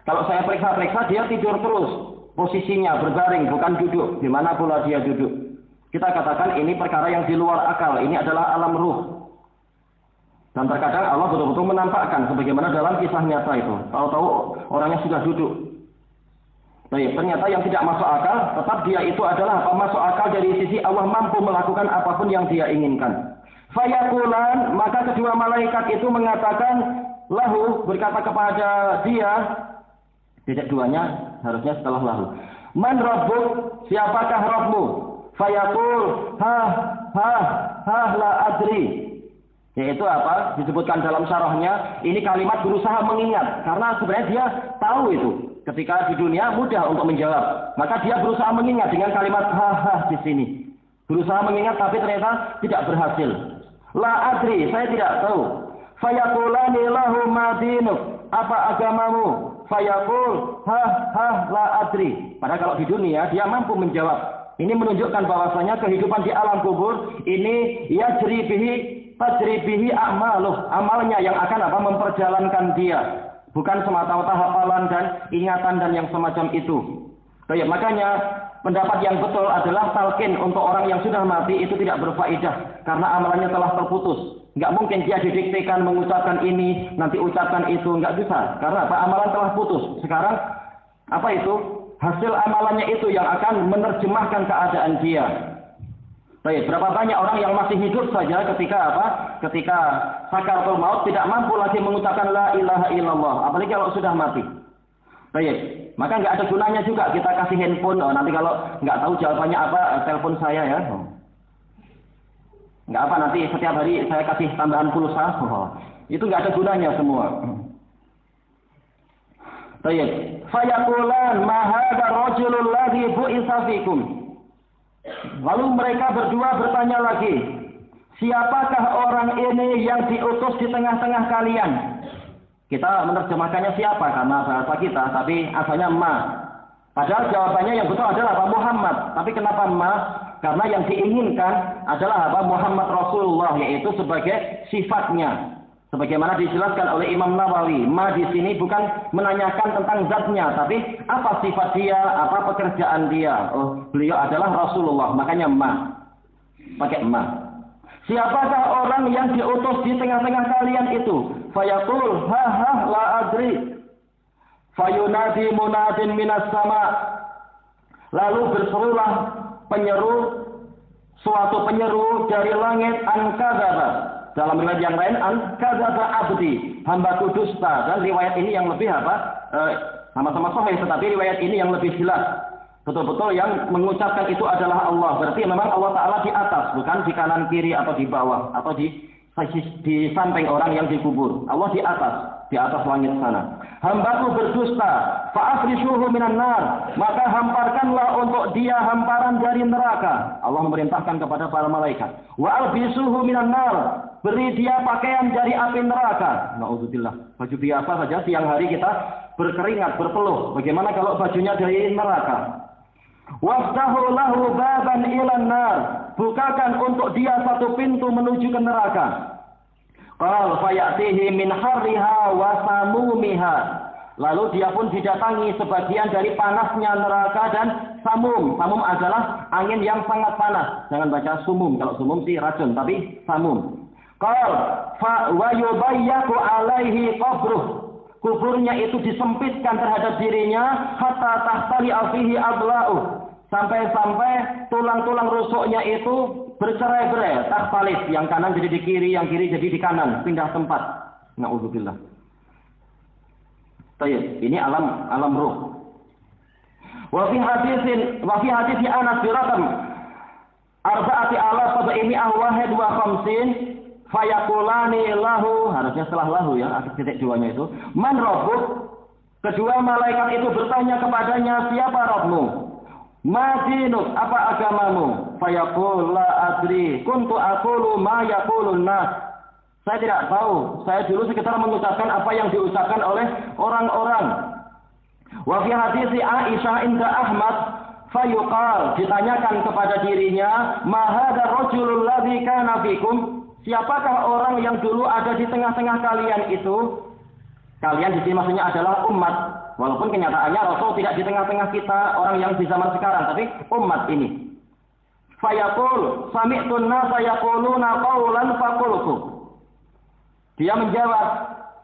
kalau saya periksa-periksa dia tidur terus, posisinya berbaring bukan duduk. Di mana pula dia duduk? Kita katakan ini perkara yang di luar akal, ini adalah alam ruh. Dan terkadang Allah betul-betul menampakkan sebagaimana dalam kisah nyata itu. Tahu-tahu orangnya sudah duduk. Baik, ternyata yang tidak masuk akal, tetap dia itu adalah apa? Masuk akal dari sisi Allah mampu melakukan apapun yang dia inginkan. Fayaqulan, maka kedua malaikat itu mengatakan lahu, berkata kepada dia, tidak duanya harusnya setelah lahu. Man rabbuk, siapakah Rabbmu? Fayaqul la adri. Yaitu apa? Disebutkan dalam syarahnya, ini kalimat berusaha mengingat, karena sebenarnya dia tahu itu. Ketika di dunia mudah untuk menjawab, maka dia berusaha mengingat dengan kalimat di sini. Berusaha mengingat tapi ternyata tidak berhasil. La adri, saya tidak tahu. Fayaqulani lahu ma dinuk, apa agamamu? Fayaqul la adri. Padahal kalau di dunia dia mampu menjawab. Ini menunjukkan bahwasanya kehidupan di alam kubur ini tajri bihi a'maluh, amalnya yang akan apa? Memperjalankan dia. Bukan semata-mata hafalan dan ingatan dan yang semacam itu. Baik, makanya pendapat yang betul adalah talqin untuk orang yang sudah mati itu tidak berfaedah karena amalannya telah terputus. Enggak mungkin dia didiktekan mengucapkan ini, nanti ucapkan itu, enggak bisa. Karena apa? Amalan telah putus. Sekarang apa itu? Hasil amalannya itu yang akan menerjemahkan keadaan dia. Baik, berapa banyak orang yang masih hidup saja ketika apa? Ketika sakaratul maut tidak mampu lagi mengucapkan la ilaha illallah, apalagi kalau sudah mati. Baik. Maka nggak ada gunanya juga kita kasih handphone. Oh, nanti kalau nggak tahu jawabannya apa, telepon saya ya. Nggak apa, nanti setiap hari saya kasih tambahan pulsa. Itu nggak ada gunanya semua. Baik. Fayaqulan ma hadha rajulul ladzi bu'itsa fikum. Lalu mereka berdua bertanya lagi, siapakah orang ini yang diutus di tengah-tengah kalian? Kita menerjemahkannya siapa karena bahasa kita, tapi asalnya ma. Padahal jawabannya yang betul adalah apa? Muhammad. Tapi kenapa ma? Karena yang diinginkan adalah apa? Muhammad Rasulullah, yaitu sebagai sifatnya. Sebagaimana dijelaskan oleh Imam Nawawi, ma di sini bukan menanyakan tentang zatnya, tapi apa sifat dia, apa pekerjaan dia. Oh, beliau adalah Rasulullah, makanya ma. Pakai ma. Siapakah orang yang diutus di tengah-tengah kalian itu? Fayaqul ha la adri. Fayunadi munadin minas sama. Lalu berserulah suatu penyeru dari langit an kadzaba. Dalam riwayat yang lain an kadzaba abdi, hambaku dusta. Dan riwayat ini yang lebih sama-sama sahih, tetapi riwayat ini yang lebih jelas. Betul-betul yang mengucapkan itu adalah Allah. Berarti memang Allah Ta'ala di atas, bukan di kanan kiri atau di bawah atau di samping orang yang dikubur. Allah di atas langit sana. Hambaku berdusta, fa'afrishuhu minan nar, maka hamparkanlah untuk dia hamparan dari neraka. Allah memerintahkan kepada para malaikat. Wa albisuhu minan nar, beri dia pakaian dari api neraka. Na'udzubillah. Baju biasa saja siang hari kita berkeringat, berpeluh. Bagaimana kalau bajunya dari neraka? Waftahu lahu baban ilan nar, bukakan untuk dia satu pintu menuju ke neraka. Qal fayatihi min harriha wa samumiha. Lalu dia pun didatangi sebagian dari panasnya neraka dan samum. Samum adalah angin yang sangat panas. Jangan baca sumum. Kalau sumum sih racun, tapi samum. Qal fa wa yubayyaku alaihi qabruh. Kuburnya itu disempitkan terhadap dirinya hatta tahtali afihi adla'u. Sampai-sampai tulang-tulang rusuknya itu bercerai-berai, tahtalif, yang kanan jadi di kiri, yang kiri jadi di kanan, pindah tempat. Na'udzubillah. Baik, ini alam ruh. Wa fi hadis Anas bi raqam 4,751 fayaqulani lahu, harusnya setelah lahu ya, ada titik duanya itu. Man rabbuk? Kedua malaikat itu bertanya kepadanya, siapa Rabbmu? Ma dinuk, apa agamamu? Fayaqul la adri, kuntu aqulu ma yaqulun nas. Saya tidak tahu, saya dulu sekitar mengucapkan apa yang diucapkan oleh orang-orang. Wa fi hadis Aisyah inda Ahmad fayuqal, ditanyakan kepada dirinya, ma hadha rajulul ladzi kana fikum? Siapakah orang yang dulu ada di tengah-tengah kalian itu? Kalian di sini maksudnya adalah umat. Walaupun kenyataannya Rasul tidak di tengah-tengah kita orang yang di zaman sekarang, tapi umat ini. Fayaqul sami'tun nasa yaquluna qawlan faqultu. Dia menjawab,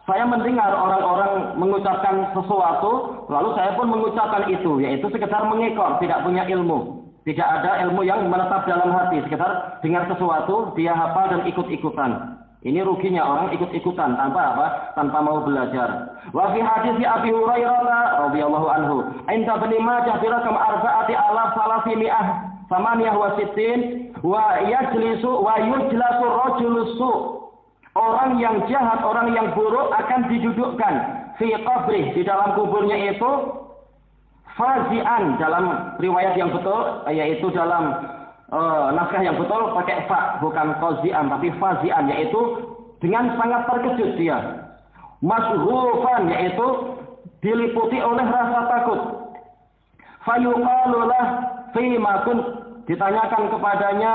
saya mendengar orang-orang mengucapkan sesuatu, lalu saya pun mengucapkan itu, yaitu sekedar mengekor, tidak punya ilmu. Tidak ada ilmu yang menetap dalam hati, sekedar dengar sesuatu, dia hafal dan ikut-ikutan. Ini ruginya orang ikut-ikutan tanpa apa? Tanpa mau belajar. Wa fi hadis Abi Hurairah radhiyallahu anhu, "Inda Ibnu Majah bi rakam 4,368 wa yujlasu rajulus su." Orang yang jahat, orang yang buruk akan didudukkan fi qabri, di dalam kuburnya itu fazian, dalam riwayat yang betul yaitu dalam naskah yang betul pakai fa, bukan qazian tapi fazian, yaitu dengan sangat terkejut dia. Mashrufan, yaitu diliputi oleh rasa takut. Fayuqalu lah fima kun, ditanyakan kepadanya,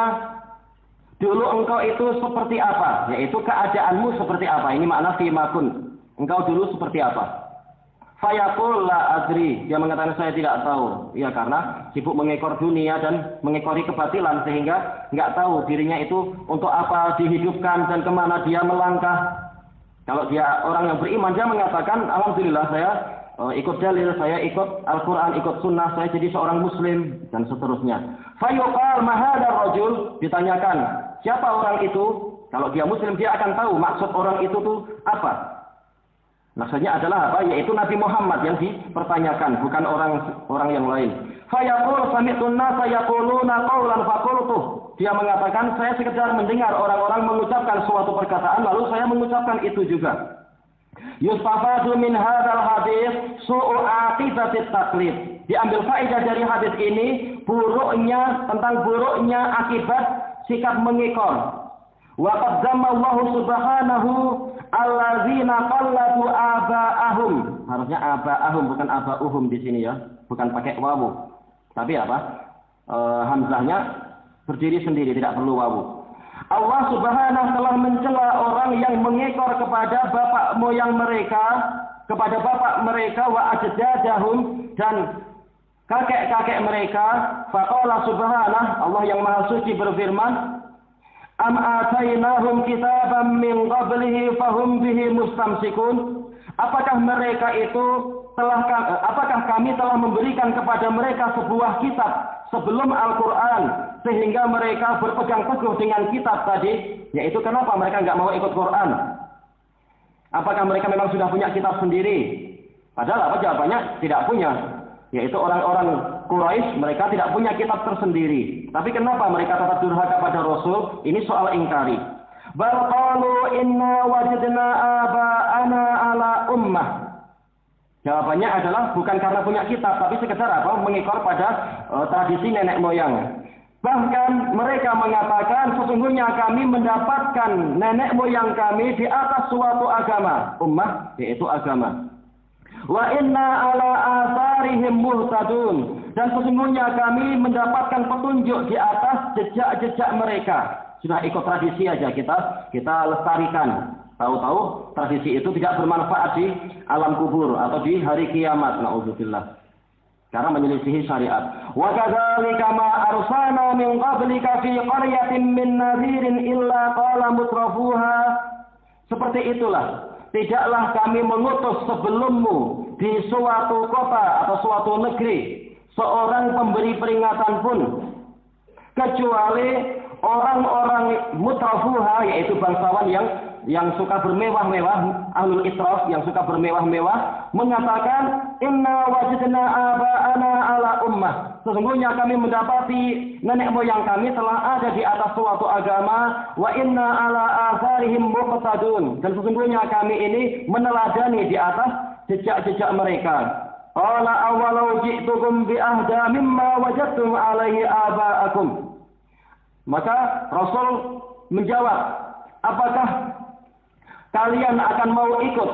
dulu engkau itu seperti apa, yaitu keadaanmu seperti apa. Ini makna fima kun, engkau dulu seperti apa. Fayaqul la adri, dia mengatakan saya tidak tahu. Ya, karena sibuk mengekor dunia dan mengekori kebatilan sehingga nggak tahu dirinya itu untuk apa dihidupkan dan kemana dia melangkah. Kalau dia orang yang beriman, dia mengatakan alhamdulillah saya ikut dalil, saya ikut Al-Quran, ikut sunnah, saya jadi seorang muslim dan seterusnya. Fayuqal ma hadzal rajul, ditanyakan siapa orang itu. Kalau dia muslim dia akan tahu maksud orang itu tuh apa. Maksudnya adalah apa? Yaitu Nabi Muhammad yang dipertanyakan, bukan orang yang lain. Fayaqul sami'tun nasa yaquluna qawlan faqultu. Dia mengatakan, saya sekedar mendengar orang-orang mengucapkan suatu perkataan, lalu saya mengucapkan itu juga. Yustafadu min hadzal hadis su'u aqibatit taqlid. Diambil faedah dari hadis ini tentang buruknya akibat sikap mengikor. Wa qad dzamma Allah Subhanahu allazina qallatu aba'ahum. Harusnya aba'ahum bukan aba'uhum di sini ya, bukan pakai wawu. Tapi apa? Hamzahnya berdiri sendiri, tidak perlu wawu. Allah Subhanahu telah mencela orang yang mengekor kepada bapak moyang mereka, kepada bapak mereka wa ajdadahum dan kakek-kakek mereka. Faqala Subhanahu, Allah yang Maha Suci berfirman, am atainahum kitaban min qablihi fahum bihi mustamsikun. Apakah kami telah memberikan kepada mereka sebuah kitab sebelum Al-Quran sehingga mereka berpegang teguh dengan kitab tadi? Yaitu kenapa mereka nggak mau ikut Quran? Apakah mereka memang sudah punya kitab sendiri? Padahal apa jawabannya? Tidak punya. Yaitu orang-orang Quraisy, mereka tidak punya kitab tersendiri. Tapi kenapa mereka tetap durhaka pada Rasul? Ini soal ingkari. Bal qalu inna wajadna aba'ana ala ummah. Jawabannya adalah bukan karena punya kitab, tapi sekedar apa? Mengikor pada tradisi nenek moyang. Bahkan mereka mengatakan sesungguhnya kami mendapatkan nenek moyang kami di atas suatu agama. Ummah yaitu agama. Wa inna ala atharihim muhtadun. Dan sesungguhnya kami mendapatkan petunjuk di atas jejak-jejak mereka. Sudah ikut tradisi aja kita lestarikan. Tahu-tahu tradisi itu tidak bermanfaat di alam kubur atau di hari kiamat. Na'udzubillah. Karena menyelisihi syariat. Wa kadzalika ma arsalna min qablika fi qaryatin min nadhirin illa qala mutrafuha. Seperti itulah. Tidaklah kami mengutus sebelummu di suatu kota atau suatu negeri seorang pemberi peringatan pun kecuali orang-orang mutrafuha, yaitu bangsawan yang suka bermewah-mewah, ahlul israf yang suka bermewah-mewah, mengatakan inna wajadna aba'ana ala ummah. Sesungguhnya kami mendapati nenek moyang kami telah ada di atas suatu agama, wa inna ala atharihim muqtadun. Dan sesungguhnya kami ini meneladani di atas jejak-jejak mereka. Qala awalau ji'tukum bi ahda mimma wajadtum alaihi aba'akum. Maka Rasul menjawab, apakah kalian akan mau ikut?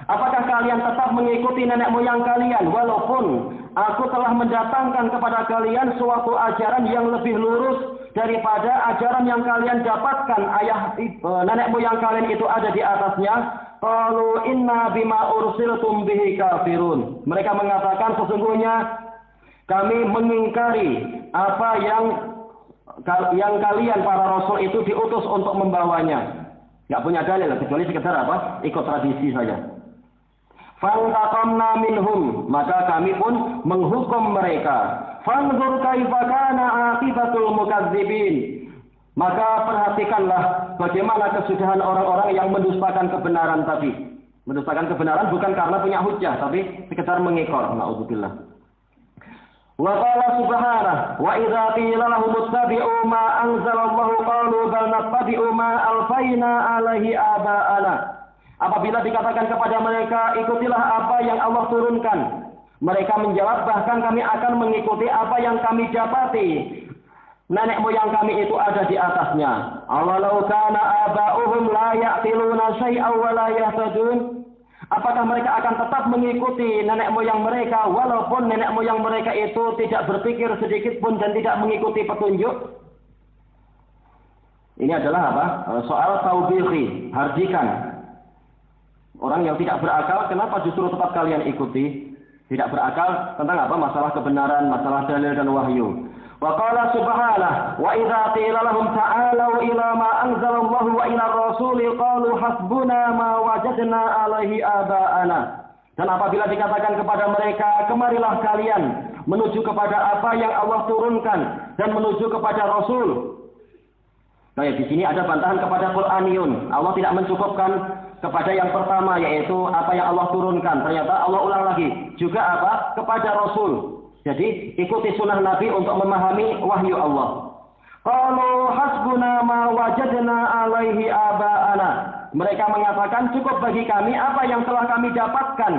Apakah kalian tetap mengikuti nenek moyang kalian walaupun aku telah mendatangkan kepada kalian suatu ajaran yang lebih lurus daripada ajaran yang kalian dapatkan nenek moyang kalian itu ada di atasnya? Qalu inna bima ursiltum bihi kafirun. Mereka mengatakan sesungguhnya kami mengingkari apa yang kalian para rasul itu diutus untuk membawanya. Enggak punya dalil kecuali sekedar apa? Ikut tradisi saja. Fantaqamna minhum, maka kami pun menghukum mereka. Fanzur kaifa kana aqibatul mukadzibin. Maka perhatikanlah bagaimana kesudahan orang-orang yang mendustakan kebenaran tadi. Mendustakan kebenaran bukan karena punya hujjah, tapi sekedar mengekor. Na'udzubillah. Wa qala subhanahu wa idza qila lahum ittabi'u ma anzalallahu qalu bal nattabi'u ma alfayna 'alaihi aba'ana. Apabila dikatakan kepada mereka, ikutilah apa yang Allah turunkan, mereka menjawab, bahkan kami akan mengikuti apa yang kami dapati nenek moyang kami itu ada di atasnya. Awalau kana aba'uhum la ya'qiluna syai'aw wa la yahtadun. Apakah mereka akan tetap mengikuti nenek moyang mereka walaupun nenek moyang mereka itu tidak berpikir sedikit pun dan tidak mengikuti petunjuk? Ini adalah apa? Soal taubihi, hardikan. Orang yang tidak berakal, kenapa justru tetap kalian ikuti? Tidak berakal tentang apa? Masalah kebenaran, masalah dalil dan wahyu. Wa qala subhanahu wa idza qila lahum ta'alu ila ma anzalallahu wa ila rasuli qalu hasbuna ma wajadna alaihi aba'ana. Dan apabila dikatakan kepada mereka, kemarilah kalian menuju kepada apa yang Allah turunkan dan menuju kepada Rasul. Nah, di sini ada bantahan kepada Qur'aniyun. Allah tidak mencukupkan kepada yang pertama, yaitu apa yang Allah turunkan. Ternyata Allah ulang lagi. Juga apa? Kepada Rasul. Jadi ikuti sunnah Nabi untuk memahami wahyu Allah. Qalu hasbuna ma wajadna alaihi aba'ana. Mereka mengatakan cukup bagi kami apa yang telah kami dapatkan.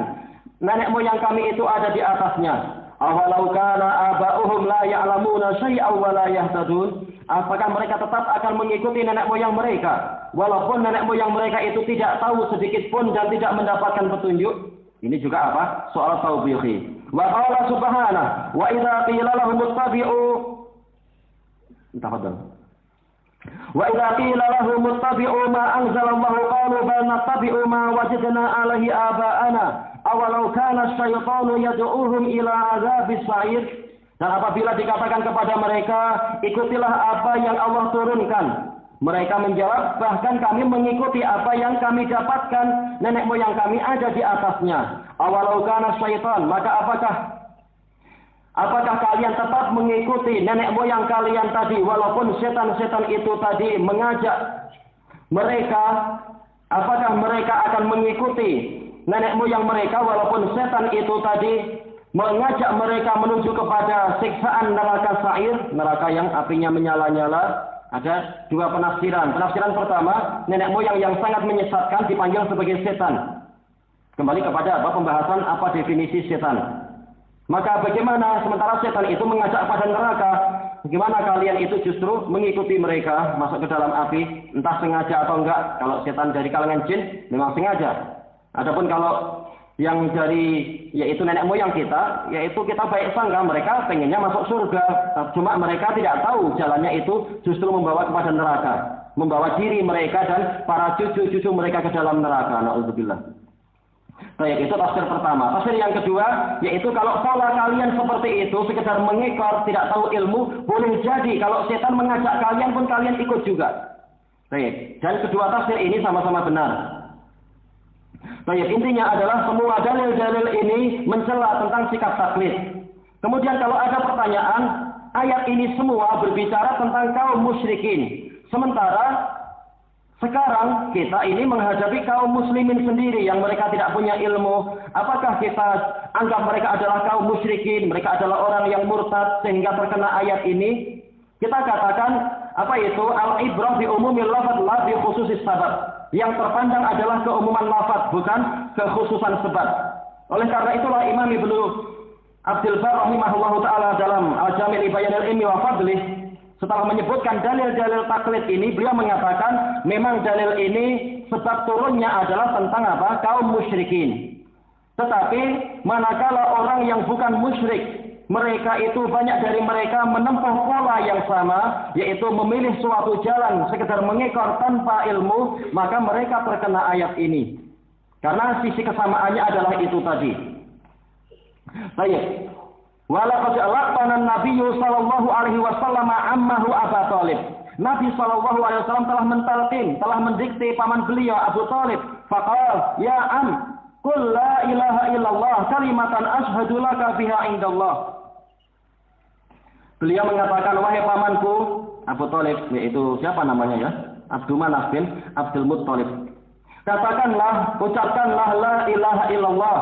Nenek moyang kami itu ada di atasnya. Awalau kana aba'uhum la ya'lamuna syai'aw wa la yahtadun. Apakah mereka tetap akan mengikuti nenek moyang mereka walaupun nenek moyang mereka itu tidak tahu sedikit pun dan tidak mendapatkan petunjuk? Ini juga apa? Soal taubihi. Wa qala subhanahu wa idza qila lahum ittabi'u wa idza qila lahum ittabi'u ma anzalallahu qalu bal nattabi'u ma wajadna 'alaihi aba'ana awalau kana asyaitanu yad'uuhum ila adzabis sa'ir. Dan apabila dikatakan kepada mereka, ikutilah apa yang Allah turunkan, mereka menjawab, bahkan kami mengikuti apa yang kami dapatkan, nenek moyang kami ada di atasnya. Awalau kana syaitan, maka apakah kalian tetap mengikuti nenek moyang kalian tadi, walaupun setan-setan itu tadi mengajak mereka, apakah mereka akan mengikuti nenek moyang mereka walaupun setan itu tadi mengajak mereka menuju kepada siksaan neraka sa'ir, neraka yang apinya menyala-nyala? Ada dua penafsiran. Penafsiran pertama, nenek moyang yang sangat menyesatkan dipanggil sebagai setan. Kembali kepada pembahasan apa definisi setan. Maka bagaimana sementara setan itu mengajak pada neraka, bagaimana kalian itu justru mengikuti mereka masuk ke dalam api, entah sengaja atau enggak. Kalau setan dari kalangan jin memang sengaja. Adapun kalau yang dari yaitu nenek moyang kita, yaitu kita baik sangka mereka pengennya masuk surga, cuma mereka tidak tahu jalannya itu justru membawa kepada neraka, membawa diri mereka dan para cucu-cucu mereka ke dalam neraka. Nauzubillah. Baik, itu tafsir pertama. Tafsir yang kedua, yaitu kalau pola kalian seperti itu, sekedar mengekor, tidak tahu ilmu, boleh jadi kalau setan mengajak kalian pun kalian ikut juga. Baik, dan kedua tafsir ini sama-sama benar. Baik, intinya adalah semua dalil-dalil ini mencela tentang sikap taklid. Kemudian kalau ada pertanyaan, ayat ini semua berbicara tentang kaum musyrikin. Sementara sekarang kita ini menghadapi kaum muslimin sendiri yang mereka tidak punya ilmu. Apakah kita anggap mereka adalah kaum musyrikin, mereka adalah orang yang murtad sehingga terkena ayat ini? Kita katakan apa itu al-ibrah bi umumil lafaz la bi khususis sabab. Yang terpandang adalah keumuman lafaz, bukan kekhususan sebab. Oleh karena itulah Imam Ibnu Abdul Barr rahimahullahu taala dalam Al-Jami' li Bayanil Ilmi wa Fadlih, setelah menyebutkan dalil-dalil taklid ini, beliau mengatakan memang dalil ini sebab turunnya adalah tentang apa? Kaum musyrikin. Tetapi manakala orang yang bukan musyrik, mereka itu banyak dari mereka menempuh pola yang sama, yaitu memilih suatu jalan sekedar mengekor tanpa ilmu, maka mereka terkena ayat ini. Karena sisi kesamaannya adalah itu tadi. Baik. Walaqad alaqana an-nabiyyu sallallahu alaihi wasallam ammahu Abu Thalib. Nabi sallallahu alaihi wasallam telah mentalqin, telah mendikte paman beliau Abu Thalib. Faqala, "Ya am, qul la ilaha illallah kalimatan ashhadu laka biha indallah." Beliau mengatakan, wahai pamanku Abu Thalib, yaitu siapa namanya ya? Abdul Manaf bin Abdul Muttalib. Katakanlah, ucapkanlah la ilaha illallah,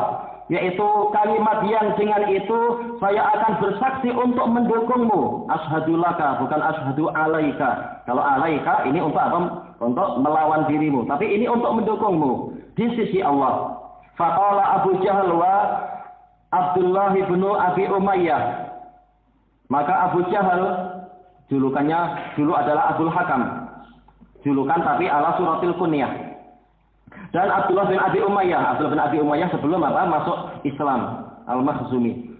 yaitu kalimat yang dengan itu saya akan bersaksi untuk mendukungmu. Ashhadu laka, bukan ashhadu alaika. Kalau alaika ini untuk apa? Untuk melawan dirimu. Tapi ini untuk mendukungmu di sisi Allah. Faqala Abu Jahal wa Abdullah bin Abi Umayyah. Maka Abu Jahal, julukannya dulu adalah Abdul Hakam. Julukan tapi ala suratil kunyah. Dan Abdullah bin Abi Umayyah. Abdullah bin Abi Umayyah sebelum apa? Masuk Islam. Al-Makhzumi.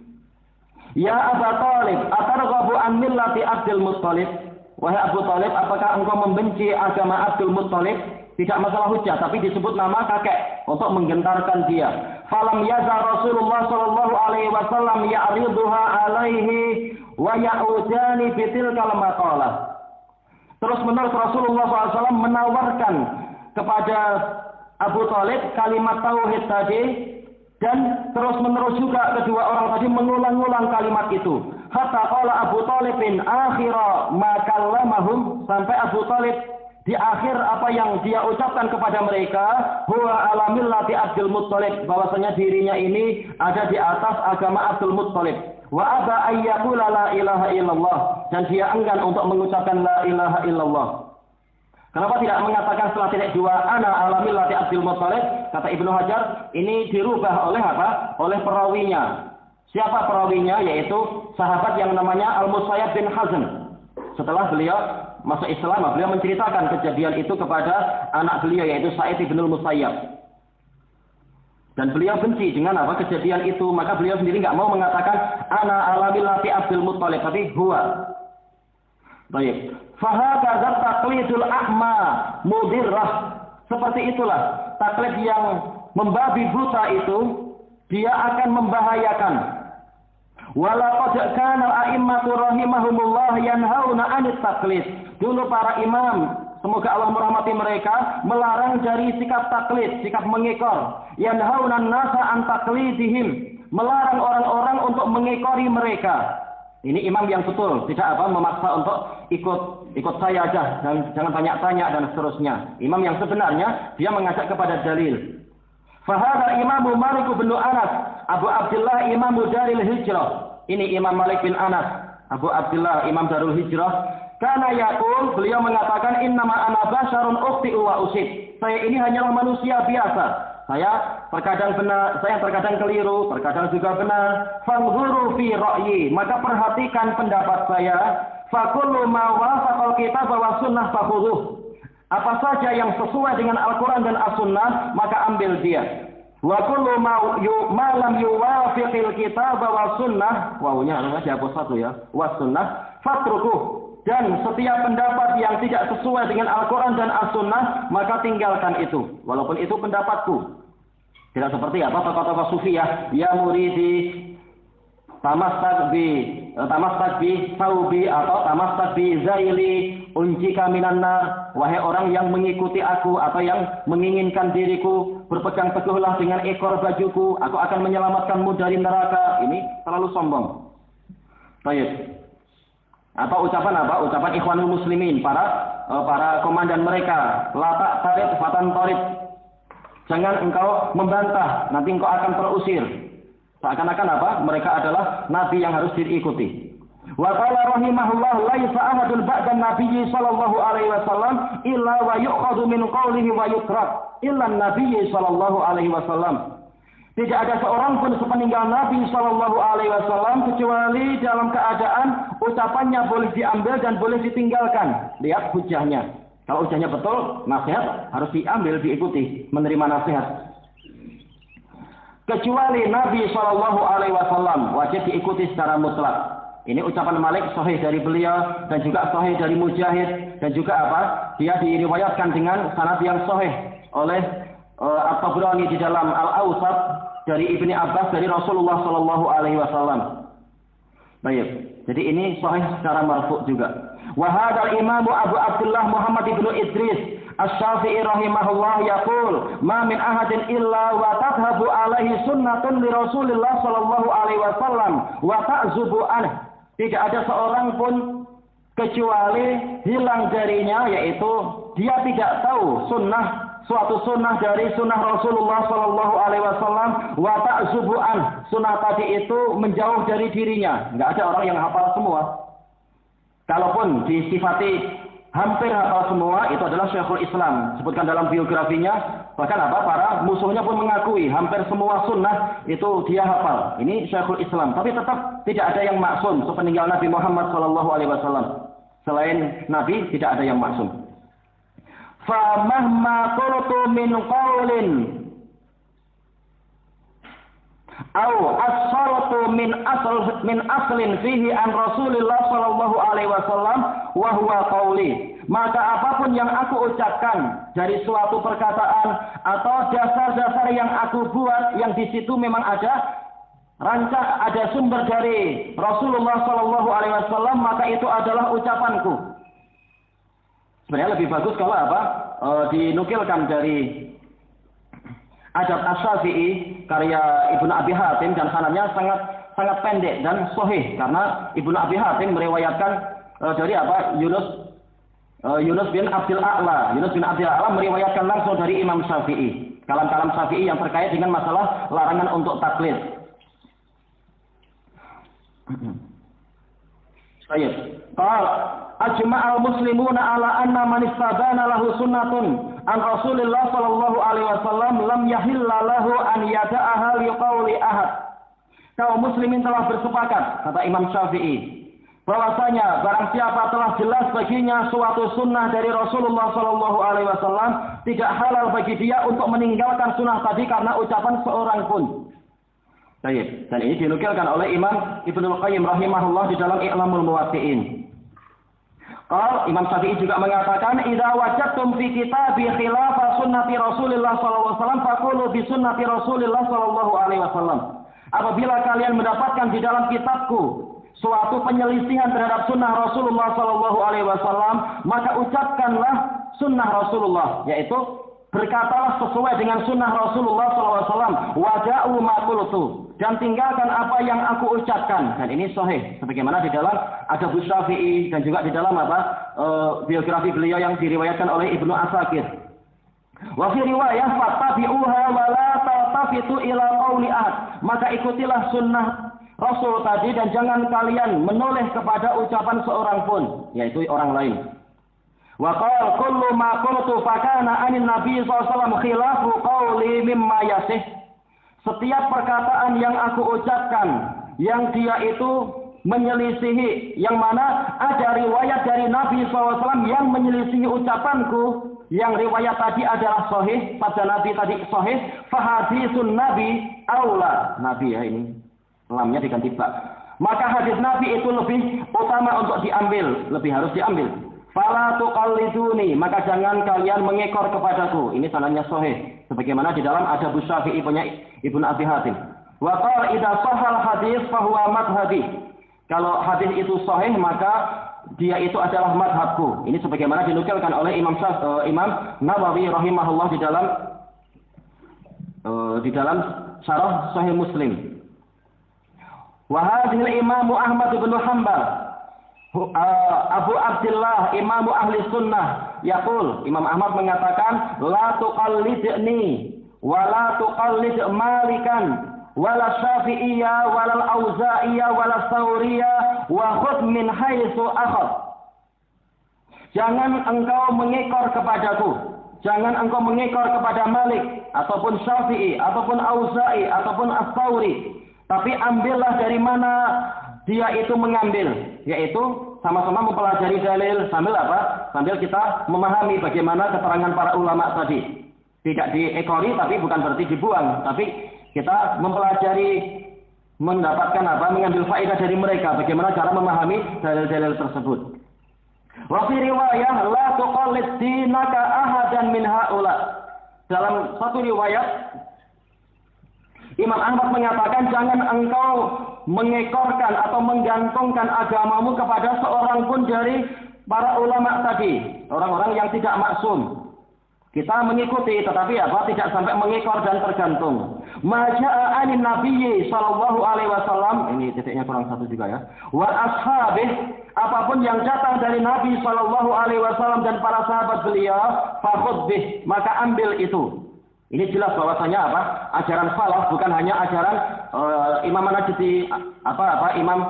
Ya Abu Thalib, atarghabu an millati Abdul Muttalib? Wahai Abu Thalib, apakah engkau membenci agama Abdul Muttalib? Tidak masalah hujah, tapi disebut nama kakek untuk menggentarkan dia. Falam yazal Rasulullah sallallahu alaihi wasallam ya'riduha alaihi wa ya'udani bitilkal maqalah. Terus menerus Rasulullah SAW menawarkan kepada Abu Thalib kalimat tauhid tadi, dan terus menerus juga kedua orang tadi mengulang-ulang kalimat itu. Hatta qala Abu Thalibin akhira ma kallamahum, sampai Abu Thalib di akhir apa yang dia ucapkan kepada mereka, huwa ala millati Abdul Muttalib, bahwasanya dirinya ini ada di atas agama Abdul Muttalib. Wa aba ayyaqula la ilaha illallah, dan dia enggan untuk mengucapkan la ilaha illallah. Kenapa tidak mengatakan setelah titik dua ana ala millati Abdul Muttalib? Kata Ibnu Hajar, ini dirubah oleh apa? Oleh perawinya. Siapa perawinya? Yaitu sahabat yang namanya Al-Musayyab bin Hazm. Setelah beliau masuk Islam, beliau menceritakan kejadian itu kepada anak beliau yaitu Sa'id bin Musayyab. Dan beliau benci dengan apa kejadian itu, maka beliau sendiri nggak mau mengatakan ana ala millati Abdul Muttalib, tapi huwa. Baik. Fahadza taqlidul a'ma mudirrah. Seperti itulah taklid yang membabi buta itu, dia akan membahayakan. Walaqad kana al-a'immatu rahimahumullah yanhauna 'anit taqlid. Dulu para imam, semoga Allah merahmati mereka, melarang dari sikap taklid, sikap mengekor. Yanhauna an-nasa an taqlidihim, melarang orang-orang untuk mengekori mereka. Ini imam yang betul, tidak memaksa untuk ikut saya aja, dan jangan banyak tanya dan seterusnya. Imam yang sebenarnya dia mengajak kepada dalil. Fahadha Imamu Malik bin Anas, Abu Abdullah Imamu Daril Hijrah. Ini Imam Malik bin Anas, Abu Abdullah Imam Darul Hijrah. Karena yaqul, beliau mengatakan innama ana basyarun ukhti'u wa usib. Saya ini hanyalah manusia biasa. Saya terkadang benar, saya terkadang keliru, terkadang juga benar. Fanzuru fi ra'yi, maka perhatikan pendapat saya. Fakullu ma wafaqal kitab wa sunnah fakhudhuh. Apa saja yang sesuai dengan Al-Quran dan As-Sunnah, maka ambil dia. Wa kullu ma lam yuwafiqil kitab wa sunnah, wawunya harus dihapus satu ya, wa sunnah, fatrukuh. Dan setiap pendapat yang tidak sesuai dengan Al-Quran dan As-Sunnah, maka tinggalkan itu. Walaupun itu pendapatku. Tidak seperti apa tokoh-tokoh sufi ya muridi tamassak bi saubi atau tamassak bi zaili unjika minan nar. Wahai orang yang mengikuti aku atau yang menginginkan diriku, berpegang teguhlah dengan ekor bajuku, aku akan menyelamatkanmu dari neraka. Ini terlalu sombong. Baik. Atau ucapan apa? Ucapan Ikhwanul Muslimin, para komandan mereka, la tarid fatan tarid. Jangan engkau membantah, nanti engkau akan terusir. Seakan-akan apa? Mereka adalah nabi yang harus diikuti. Wa qala rahimahullah laisa ahadun ba'da nabiyyi sallallahu alaihi wasallam illa wa yu'khadhu min qawlihi wa yutrak illa nabiyyi sallallahu alaihi wasallam. Tidak ada seorang pun sepeninggal Nabi sallallahu alaihi wasallam kecuali dalam keadaan ucapannya boleh diambil dan boleh ditinggalkan. Lihat hujahnya. Kalau hujahnya betul, nasihat harus diambil, diikuti, menerima nasihat. Kecuali Nabi sallallahu alaihi wasallam wajib diikuti secara mutlak. Ini ucapan Malik sahih dari beliau dan juga sahih dari Mujahid dan juga apa? Dia diriwayatkan dengan sanad yang sahih oleh At-Tabrani di dalam Al-Awsat dari Ibni Abbas dari Rasulullah sallallahu alaihi wasallam. Baik. Jadi ini sahih secara marfu' juga. Wa hadzal Imam Abu Abdullah Muhammad ibnu Idris Asy-Syafi'i rahimahullah yaqul ma min ahadin illa wa tadhhabu alaihi sunnatun li Rasulillah sallallahu alaihi wasallam wa ta'zubu anhu. Tidak ada seorang pun kecuali hilang darinya, yaitu dia tidak tahu suatu sunnah dari sunnah Rasulullah sallallahu alaihi wasallam wa ta'zubu anhu. Sunnah tadi itu menjauh dari dirinya. Enggak ada orang yang hafal semua. Kalaupun disifati hampir hafal semua, itu adalah Syekhul Islam. Sebutkan dalam biografinya, bahkan para musuhnya pun mengakui hampir semua sunnah itu dia hafal. Ini Syekhul Islam. Tapi tetap tidak ada yang maksum sepeninggal Nabi Muhammad sallallahu alaihi wasallam. Selain Nabi tidak ada yang maksum. Fa mahma qultu min qawlin au as-salatu min aslin fihi an Rasulillah sallallahu alaihi wasallam wa huwa qauli. Maka apapun yang aku ucapkan dari suatu perkataan atau dasar-dasar yang aku buat yang di situ memang ada sumber dari Rasulullah sallallahu alaihi wasallam, maka itu adalah ucapanku. Sebenarnya lebih bagus kalau dinukilkan dari Adab Asy-Syafi'i karya Ibnu Abi Hatim dan sanadnya sangat pendek dan sahih karena Ibnu Abi Hatim meriwayatkan dari Yunus Yunus bin Abdul A'la. Yunus bin Abdul A'la meriwayatkan langsung dari Imam Syafi'i. Kalam-kalam Syafi'i yang terkait dengan masalah larangan untuk taklid. Baik. Qala ajma'al muslimuna ala anna man istabana lahu sunnatun an Rasulillah sallallahu alaihi wasallam lam yahilla lahu an yada'aha liqauli ahad. Kaum muslimin telah bersepakat, kata Imam Syafi'i, bahwasanya barang siapa telah jelas baginya suatu sunnah dari Rasulullah sallallahu alaihi wasallam, tidak halal bagi dia untuk meninggalkan sunnah tadi karena ucapan seorang pun. Baik, dan ini dinukilkan oleh Imam Ibnu Qayyim rahimahullah di dalam I'lamul Muwaqqi'in. Imam Syafi'i juga mengatakan, "Idza wajadtum fi kitabi khilafa sunnati Rasulillah sallallahu alaihi wasallam faqulu bi sunnati Rasulillah sallallahu alaihi wasallam." Apabila kalian mendapatkan di dalam kitabku suatu penyelisihan terhadap sunnah Rasulullah sallallahu alaihi wasallam, maka ucapkanlah sunnah Rasulullah, yaitu berkatalah sesuai dengan sunnah Rasulullah SAW. Wada'u ma qultu, dan tinggalkan apa yang aku ucapkan. Dan ini sahih, sebagaimana di dalam Adab Syafi'i dan juga di dalam biografi beliau yang diriwayatkan oleh Ibnu Asakir. Wa fi riwayah fattabi'uha wa la tafitu ila qauli ahad. Maka ikutilah sunnah Rasul tadi dan jangan kalian menoleh kepada ucapan seorang pun, yaitu orang lain. Wa qala kullu ma qultu fa kana 'anil nabi sallallahu alaihi wasallam khilafu qawli mimma yasih. Setiap perkataan yang aku ucapkan yang dia itu menyelisihi, yang mana ada riwayat dari Nabi SAW yang menyelisihi ucapanku, yang riwayat tadi adalah sahih, pada Nabi tadi sahih, fahadisun Nabi aula. Nabi ya ini, lamnya diganti ba. Maka hadis Nabi itu lebih utama untuk diambil, lebih harus diambil. Fala tuqalliduni, maka jangan kalian mengekor kepadaku. Ini sanadnya sahih, sebagaimana di dalam Adab Syafi'i punya Ibnu Abi Hatim. Wa qala idza sahal hadis fa huwa madhhabi. Kalau hadis itu sahih maka dia itu adalah madhabku. Ini sebagaimana dinukilkan oleh Imam Nawawi rahimahullah di dalam Syarah Sahih Muslim. Wa hadhil Imam Ahmad bin Hanbal Abu Abdullah Imam Ahli Sunnah yaqul, Imam Ahmad mengatakan, la tuqallidni wa la tuqallid Malikan wala Syafi'iyya wala Auza'iyya wala Tsauriyya wa khudh min haitsu akhadh. Jangan engkau mengekor kepadaku, jangan engkau mengekor kepada Malik ataupun Syafi'i ataupun Auza'i ataupun As-Tsauri, tapi ambillah dari mana dia itu mengambil, yaitu sama-sama mempelajari dalil sambil apa? Sambil kita memahami bagaimana keterangan para ulama tadi. Tidak diekori tapi bukan berarti dibuang, tapi kita mempelajari, mendapatkan apa? Mengambil faedah dari mereka, bagaimana cara memahami dalil-dalil tersebut. Wa fi riwayah la tuqallid dinaka ahadan min haula. Dalam satu riwayat Imam Ahmad mengatakan, jangan engkau mengekorkan atau menggantungkan agamamu kepada seorang pun dari para ulama tadi, orang-orang yang tidak maksum. Kita mengikuti, tetapi apa? Tidak sampai mengekor dan tergantung. Maja'a anin nabiyyi sallallahu alaihi wasallam, ini titiknya kurang satu juga ya. Wa ashabih, apapun yang datang dari Nabi sallallahu alaihi wasallam dan para sahabat beliau, fakhudh bih, maka ambil itu. Ini jelas bahwasanya apa? Ajaran salaf bukan hanya ajaran Imam Najdi, Imam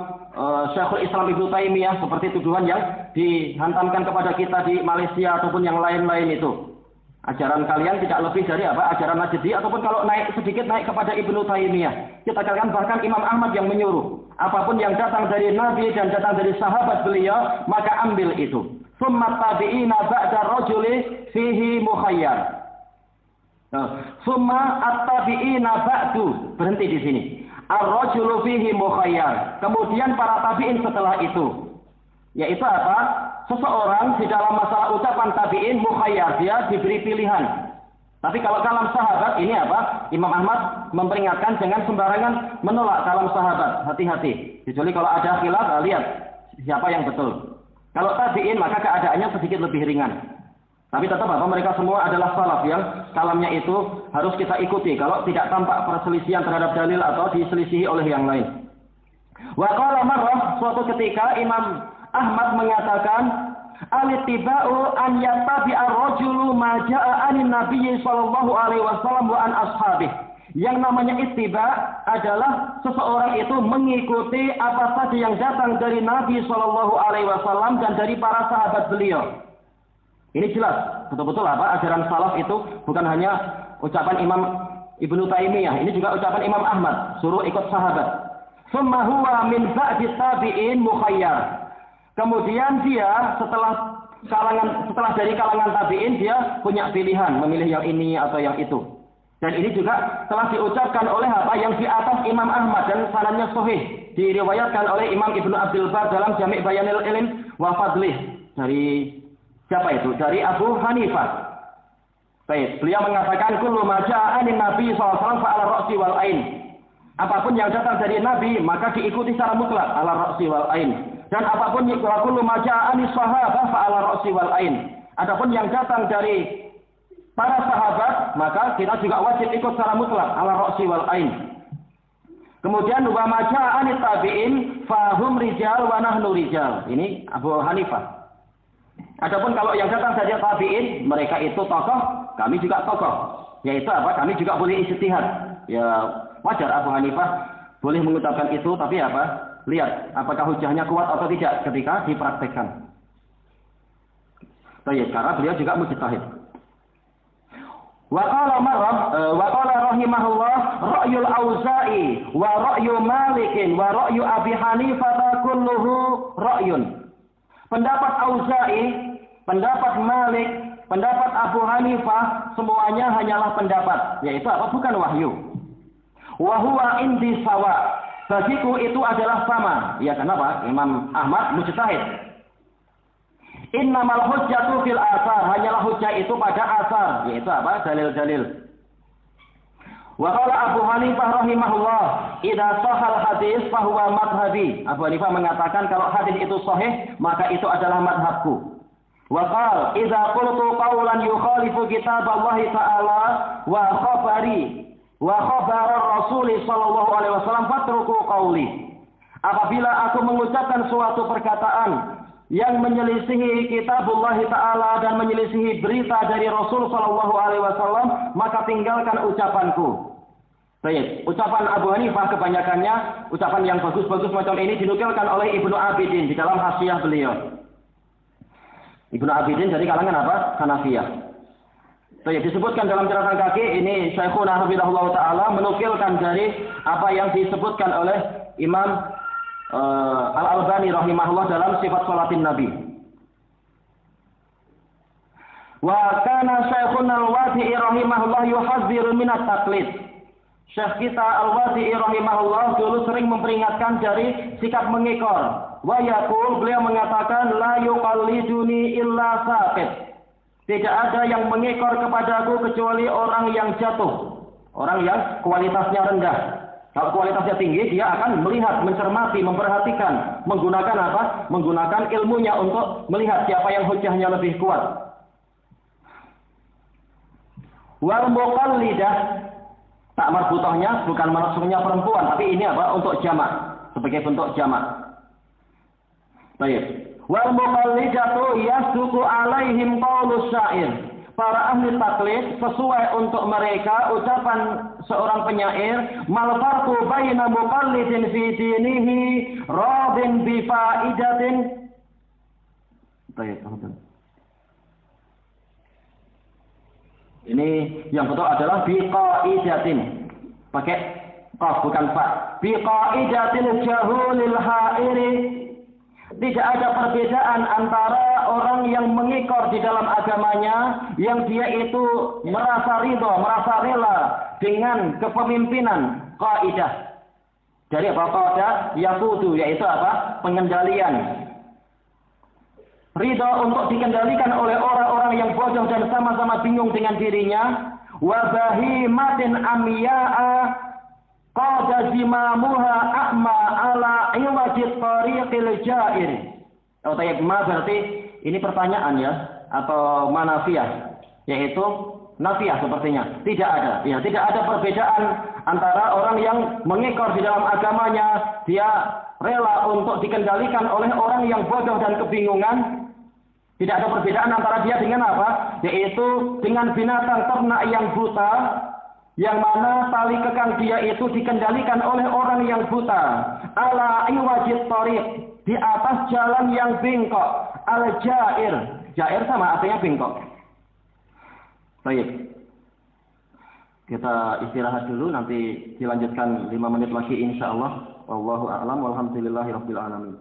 Syekhul Islam Ibnu Taimiyah, seperti tuduhan yang dihantamkan kepada kita di Malaysia ataupun yang lain-lain itu. Ajaran kalian tidak lebih dari apa? Ajaran Najdi, ataupun kalau naik sedikit naik kepada Ibnu Taimiyah. Kita katakan bahkan Imam Ahmad yang menyuruh, apapun yang datang dari Nabi dan datang dari sahabat beliau, maka ambil itu. Summa tabi'ina ba'da rajuli fihi mukhayyar. Summa at-tabi'ina ba'du, berhenti di sini. Ar-rajulu fihi mukhayyar. Kemudian para tabi'in setelah itu, yaitu apa? Seseorang di dalam masalah ucapan tabi'in mukhayyar, dia diberi pilihan. Tapi kalau kalam sahabat ini apa? Imam Ahmad memperingatkan jangan sembarangan menolak kalam sahabat, hati-hati. Kecuali kalau ada khilaf, lihat siapa yang betul. Kalau tabi'in maka keadaannya sedikit lebih ringan. Tapi tetap apa? Mereka semua adalah salaf yang kalamnya itu harus kita ikuti. Kalau tidak tampak perselisihan terhadap dalil atau diselisihi oleh yang lain. Wa qala marrah, suatu ketika Imam Ahmad mengatakan, Al-ittiba'u an yattabi'a ar-rajulu ma ja'a 'anin nabiyyi sallallahu alaihi wasallam wa an ashabih. Yang namanya ittiba adalah seseorang itu mengikuti apa saja yang datang dari Nabi sallallahu alaihi wasallam dan dari para sahabat beliau. Ini jelas, betul-betul apa ajaran salaf itu bukan hanya ucapan Imam Ibnu Taimiyah, ini juga ucapan Imam Ahmad, suruh ikut sahabat. Summa huwa min ba'di tabi'in mukhayyar. Kemudian dia setelah dari kalangan tabi'in dia punya pilihan memilih yang ini atau yang itu. Dan ini juga telah diucapkan oleh apa yang di atas Imam Ahmad dan sanadnya sahih, diriwayatkan oleh Imam Ibnu Abdul Bar dalam Jami' Bayanil Ilm wa Fadlih. Dari siapa itu? Dari Abu Hanifah. Baik, beliau mengatakan kullu ma ja'a 'anin Nabi sallallahu alaihi wasallam fa 'ala ra'si wal ain. Apapun yang datang dari Nabi maka diikuti secara mutlak 'ala ra'si wal ain. Dan apapun kullu ma ja'a 'anis sahabah fa 'ala ra'si wal ain. Adapun yang datang dari para sahabat, maka kita juga wajib ikut secara mutlak ala ra'si wal ain. Kemudian wa ma ja'a 'anit tabi'in fahum rijal wa nahnu rijal. Ini Abu Hanifah. Adapun kalau yang datang dari tabi'in, mereka itu tokoh, kami juga tokoh. Yaitu apa? Kami juga boleh ijtihad. Ya, wajar Abu Hanifah boleh mengucapkan itu, tapi apa? Lihat apakah hujahnya kuat atau tidak ketika dipraktekkan. Baik, karena beliau juga mujtahid. Wa qala rahimahullah ra'yul Auza'i wa ra'yu Malikin wa ra'yu Abi Hanifah kulluhu ra'yun. Pendapat Auza'i, pendapat Malik, pendapat Abu Hanifah semuanya hanyalah pendapat, yaitu apa? Bukan wahyu. Wa huwa indi sawa. Bagiku itu adalah sama. Ya kenapa? Imam Ahmad mujtahid. Innamal hujjatu fil asar, hanyalah hujjah itu pada asar, yaitu apa? Dalil-dalil. Wa qala Abu Hanifah rahimahullah, idza shahal hadis fa huwa madhhabi. Abu Hanifah mengatakan kalau hadis itu sahih, maka itu adalah madhabku. Wa qala idza qultu qawlan yukhalifu kitab Allah taala wa khabari wa khabar Rasul sallallahu alaihi wasallam fatruku qawli. Apabila aku mengucapkan suatu perkataan yang menyelisihi kitabullah ta'ala dan menyelisihi berita dari Rasul sallallahu alaihi wasallam, maka tinggalkan ucapanku. Baik, ucapan Abu Hanifah kebanyakannya ucapan yang bagus-bagus macam ini dinukilkan oleh Ibnu Abidin di dalam Hasyiah beliau. Ibnu Abidin dari kalangan apa? Hanafiyah. Baik, disebutkan dalam catatan kaki ini Syekhuna hafizahullah taala menukilkan dari apa yang disebutkan oleh Imam Al-Albani rahimahullah dalam sifat salatin Nabi. Wa kana Syekhuna Al-Wadi'i rahimahullah yuhadziru minat taqlid. Syekh kita Al-Wadi'i rahimahullah dulu sering memperingatkan dari sikap mengekor. Wa yaqul, beliau mengatakan la yuqalliduni illa saqit. Tidak ada yang mengekor kepadaku kecuali orang yang jatuh, orang yang kualitasnya rendah. Kalau kualitasnya tinggi, dia akan melihat, mencermati, memperhatikan, menggunakan apa? Menggunakan ilmunya untuk melihat siapa yang hujahnya lebih kuat. Wal muqallidah, tak marbutohnya bukan maksudnya perempuan, tapi ini apa? Untuk jamak, sebagai bentuk jamak. Baik. Wal muqallidatu yasduqu alaihim qaulus syair. Para ahli taklid sesuai untuk mereka ucapan seorang penyair, mal farqu baina muqallidin fi dinihi radin bi faidatin. Baik, ini yang betul adalah bi qaidatin. Pakai qaf bukan fa. Bi qaidatil jahulil hairi. Tidak ada perbedaan antara orang yang mengikor di dalam agamanya, yang dia itu merasa ridho, merasa rela dengan kepemimpinan kaidah. Dari apa? Kaidah yaqudu, yaitu apa? Pengendalian. Ridho untuk dikendalikan oleh orang-orang yang bodoh dan sama-sama bingung dengan dirinya. Wa bahimatin amya'a qad zimamuha a'ma ala iwajit tariqil jair. Oh, tayyib, ma berarti ini pertanyaan ya, atau manafiyah, yaitu nafiah sepertinya. Tidak ada, ya, tidak ada perbedaan antara orang yang mengekor di dalam agamanya, dia rela untuk dikendalikan oleh orang yang bodoh dan kebingungan, Tidak ada perbedaan antara dia dengan apa? Yaitu dengan binatang ternak yang buta, yang mana tali kekang dia itu dikendalikan oleh orang yang buta. Ala iwajid thariq, di atas jalan yang bengkok. Al-jair, jair sama artinya bengkok. Baik. Kita istirahat dulu, nanti dilanjutkan 5 menit lagi insyaallah. Wallahu a'lam, walhamdulillahirabbil alamin.